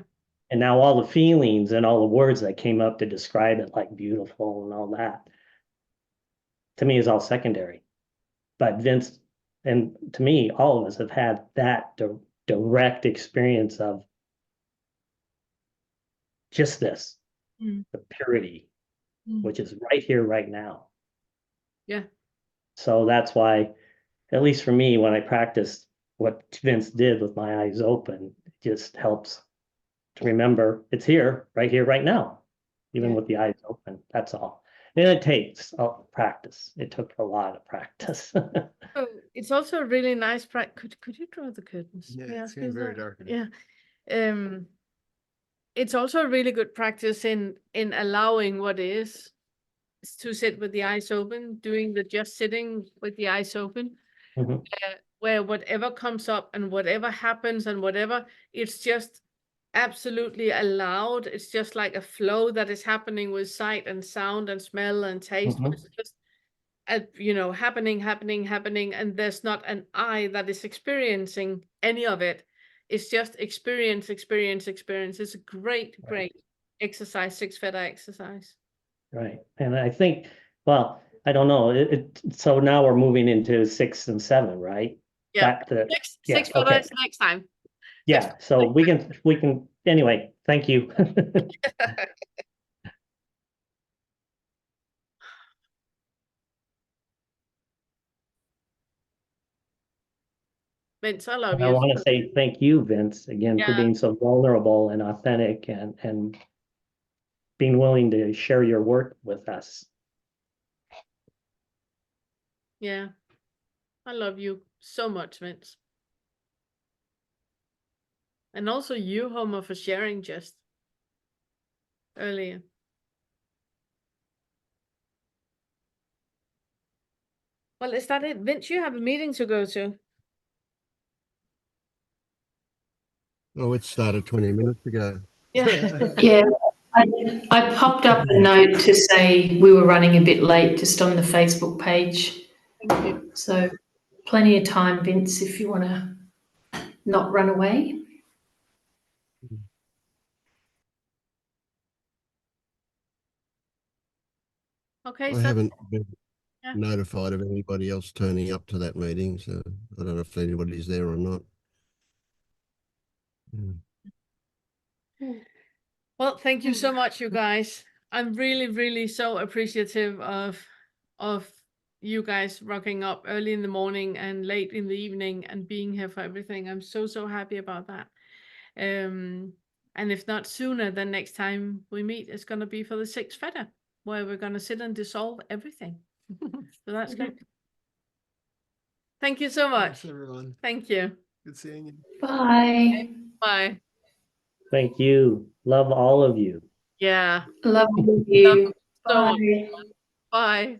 And now all the feelings and all the words that came up to describe it, like beautiful and all that, to me is all secondary. But Vince, and to me, all of us have had that direct experience of just this, the purity, which is right here, right now. Yeah. So that's why, at least for me, when I practice what Vince did with my eyes open, it just helps to remember it's here, right now, even with the eyes open. That's all. And it takes practice. It took a lot of practice. So it's also a really nice practice. Could you draw the curtains? Yeah, it's getting very dark. Yeah. It's also a really good practice in allowing what is to sit with the eyes open, doing the just sitting with the eyes open, where whatever comes up and whatever happens and whatever, it's just absolutely allowed. It's just like a flow that is happening with sight and sound and smell and taste. It's just happening, and there's not an I that is experiencing any of it. It's just experience. It's a great exercise, 6 Fetter exercise. Right. And I think, well, I don't know. So now we're moving into 6 and 7, right? Yeah. Six Fetter is next time. Yeah. So we can, anyway, thank you. Vince, I love I you. want to say thank you, Vince, again, for being so vulnerable and authentic and being willing to share your work with us. Yeah. I love you so much, Vince. And also you, Homer, for sharing just earlier. Well, is that it? Vince, you have a meeting to go to. Oh, it started 20 minutes ago. Yeah. Yeah, I popped up a note to say we were running a bit late just on the Facebook page. Thank you. So plenty of time, Vince, if you want to not run away. Okay, I so haven't been notified of anybody else turning up to that meeting, so I don't know if anybody's there or not. well, thank you so much, you guys. I'm really, really so appreciative of you guys rocking up early in the morning and late in the evening and being here for everything. I'm so happy about that. And if not sooner, then next time we meet, it's going to be for the 6 Fetter, where we're going to sit and dissolve everything. So that's good. Thank you so much. Thanks, everyone. Thank you. Good seeing you. Bye. Bye. Thank you. Love all of you. Yeah. Love you. So much. Bye. Bye.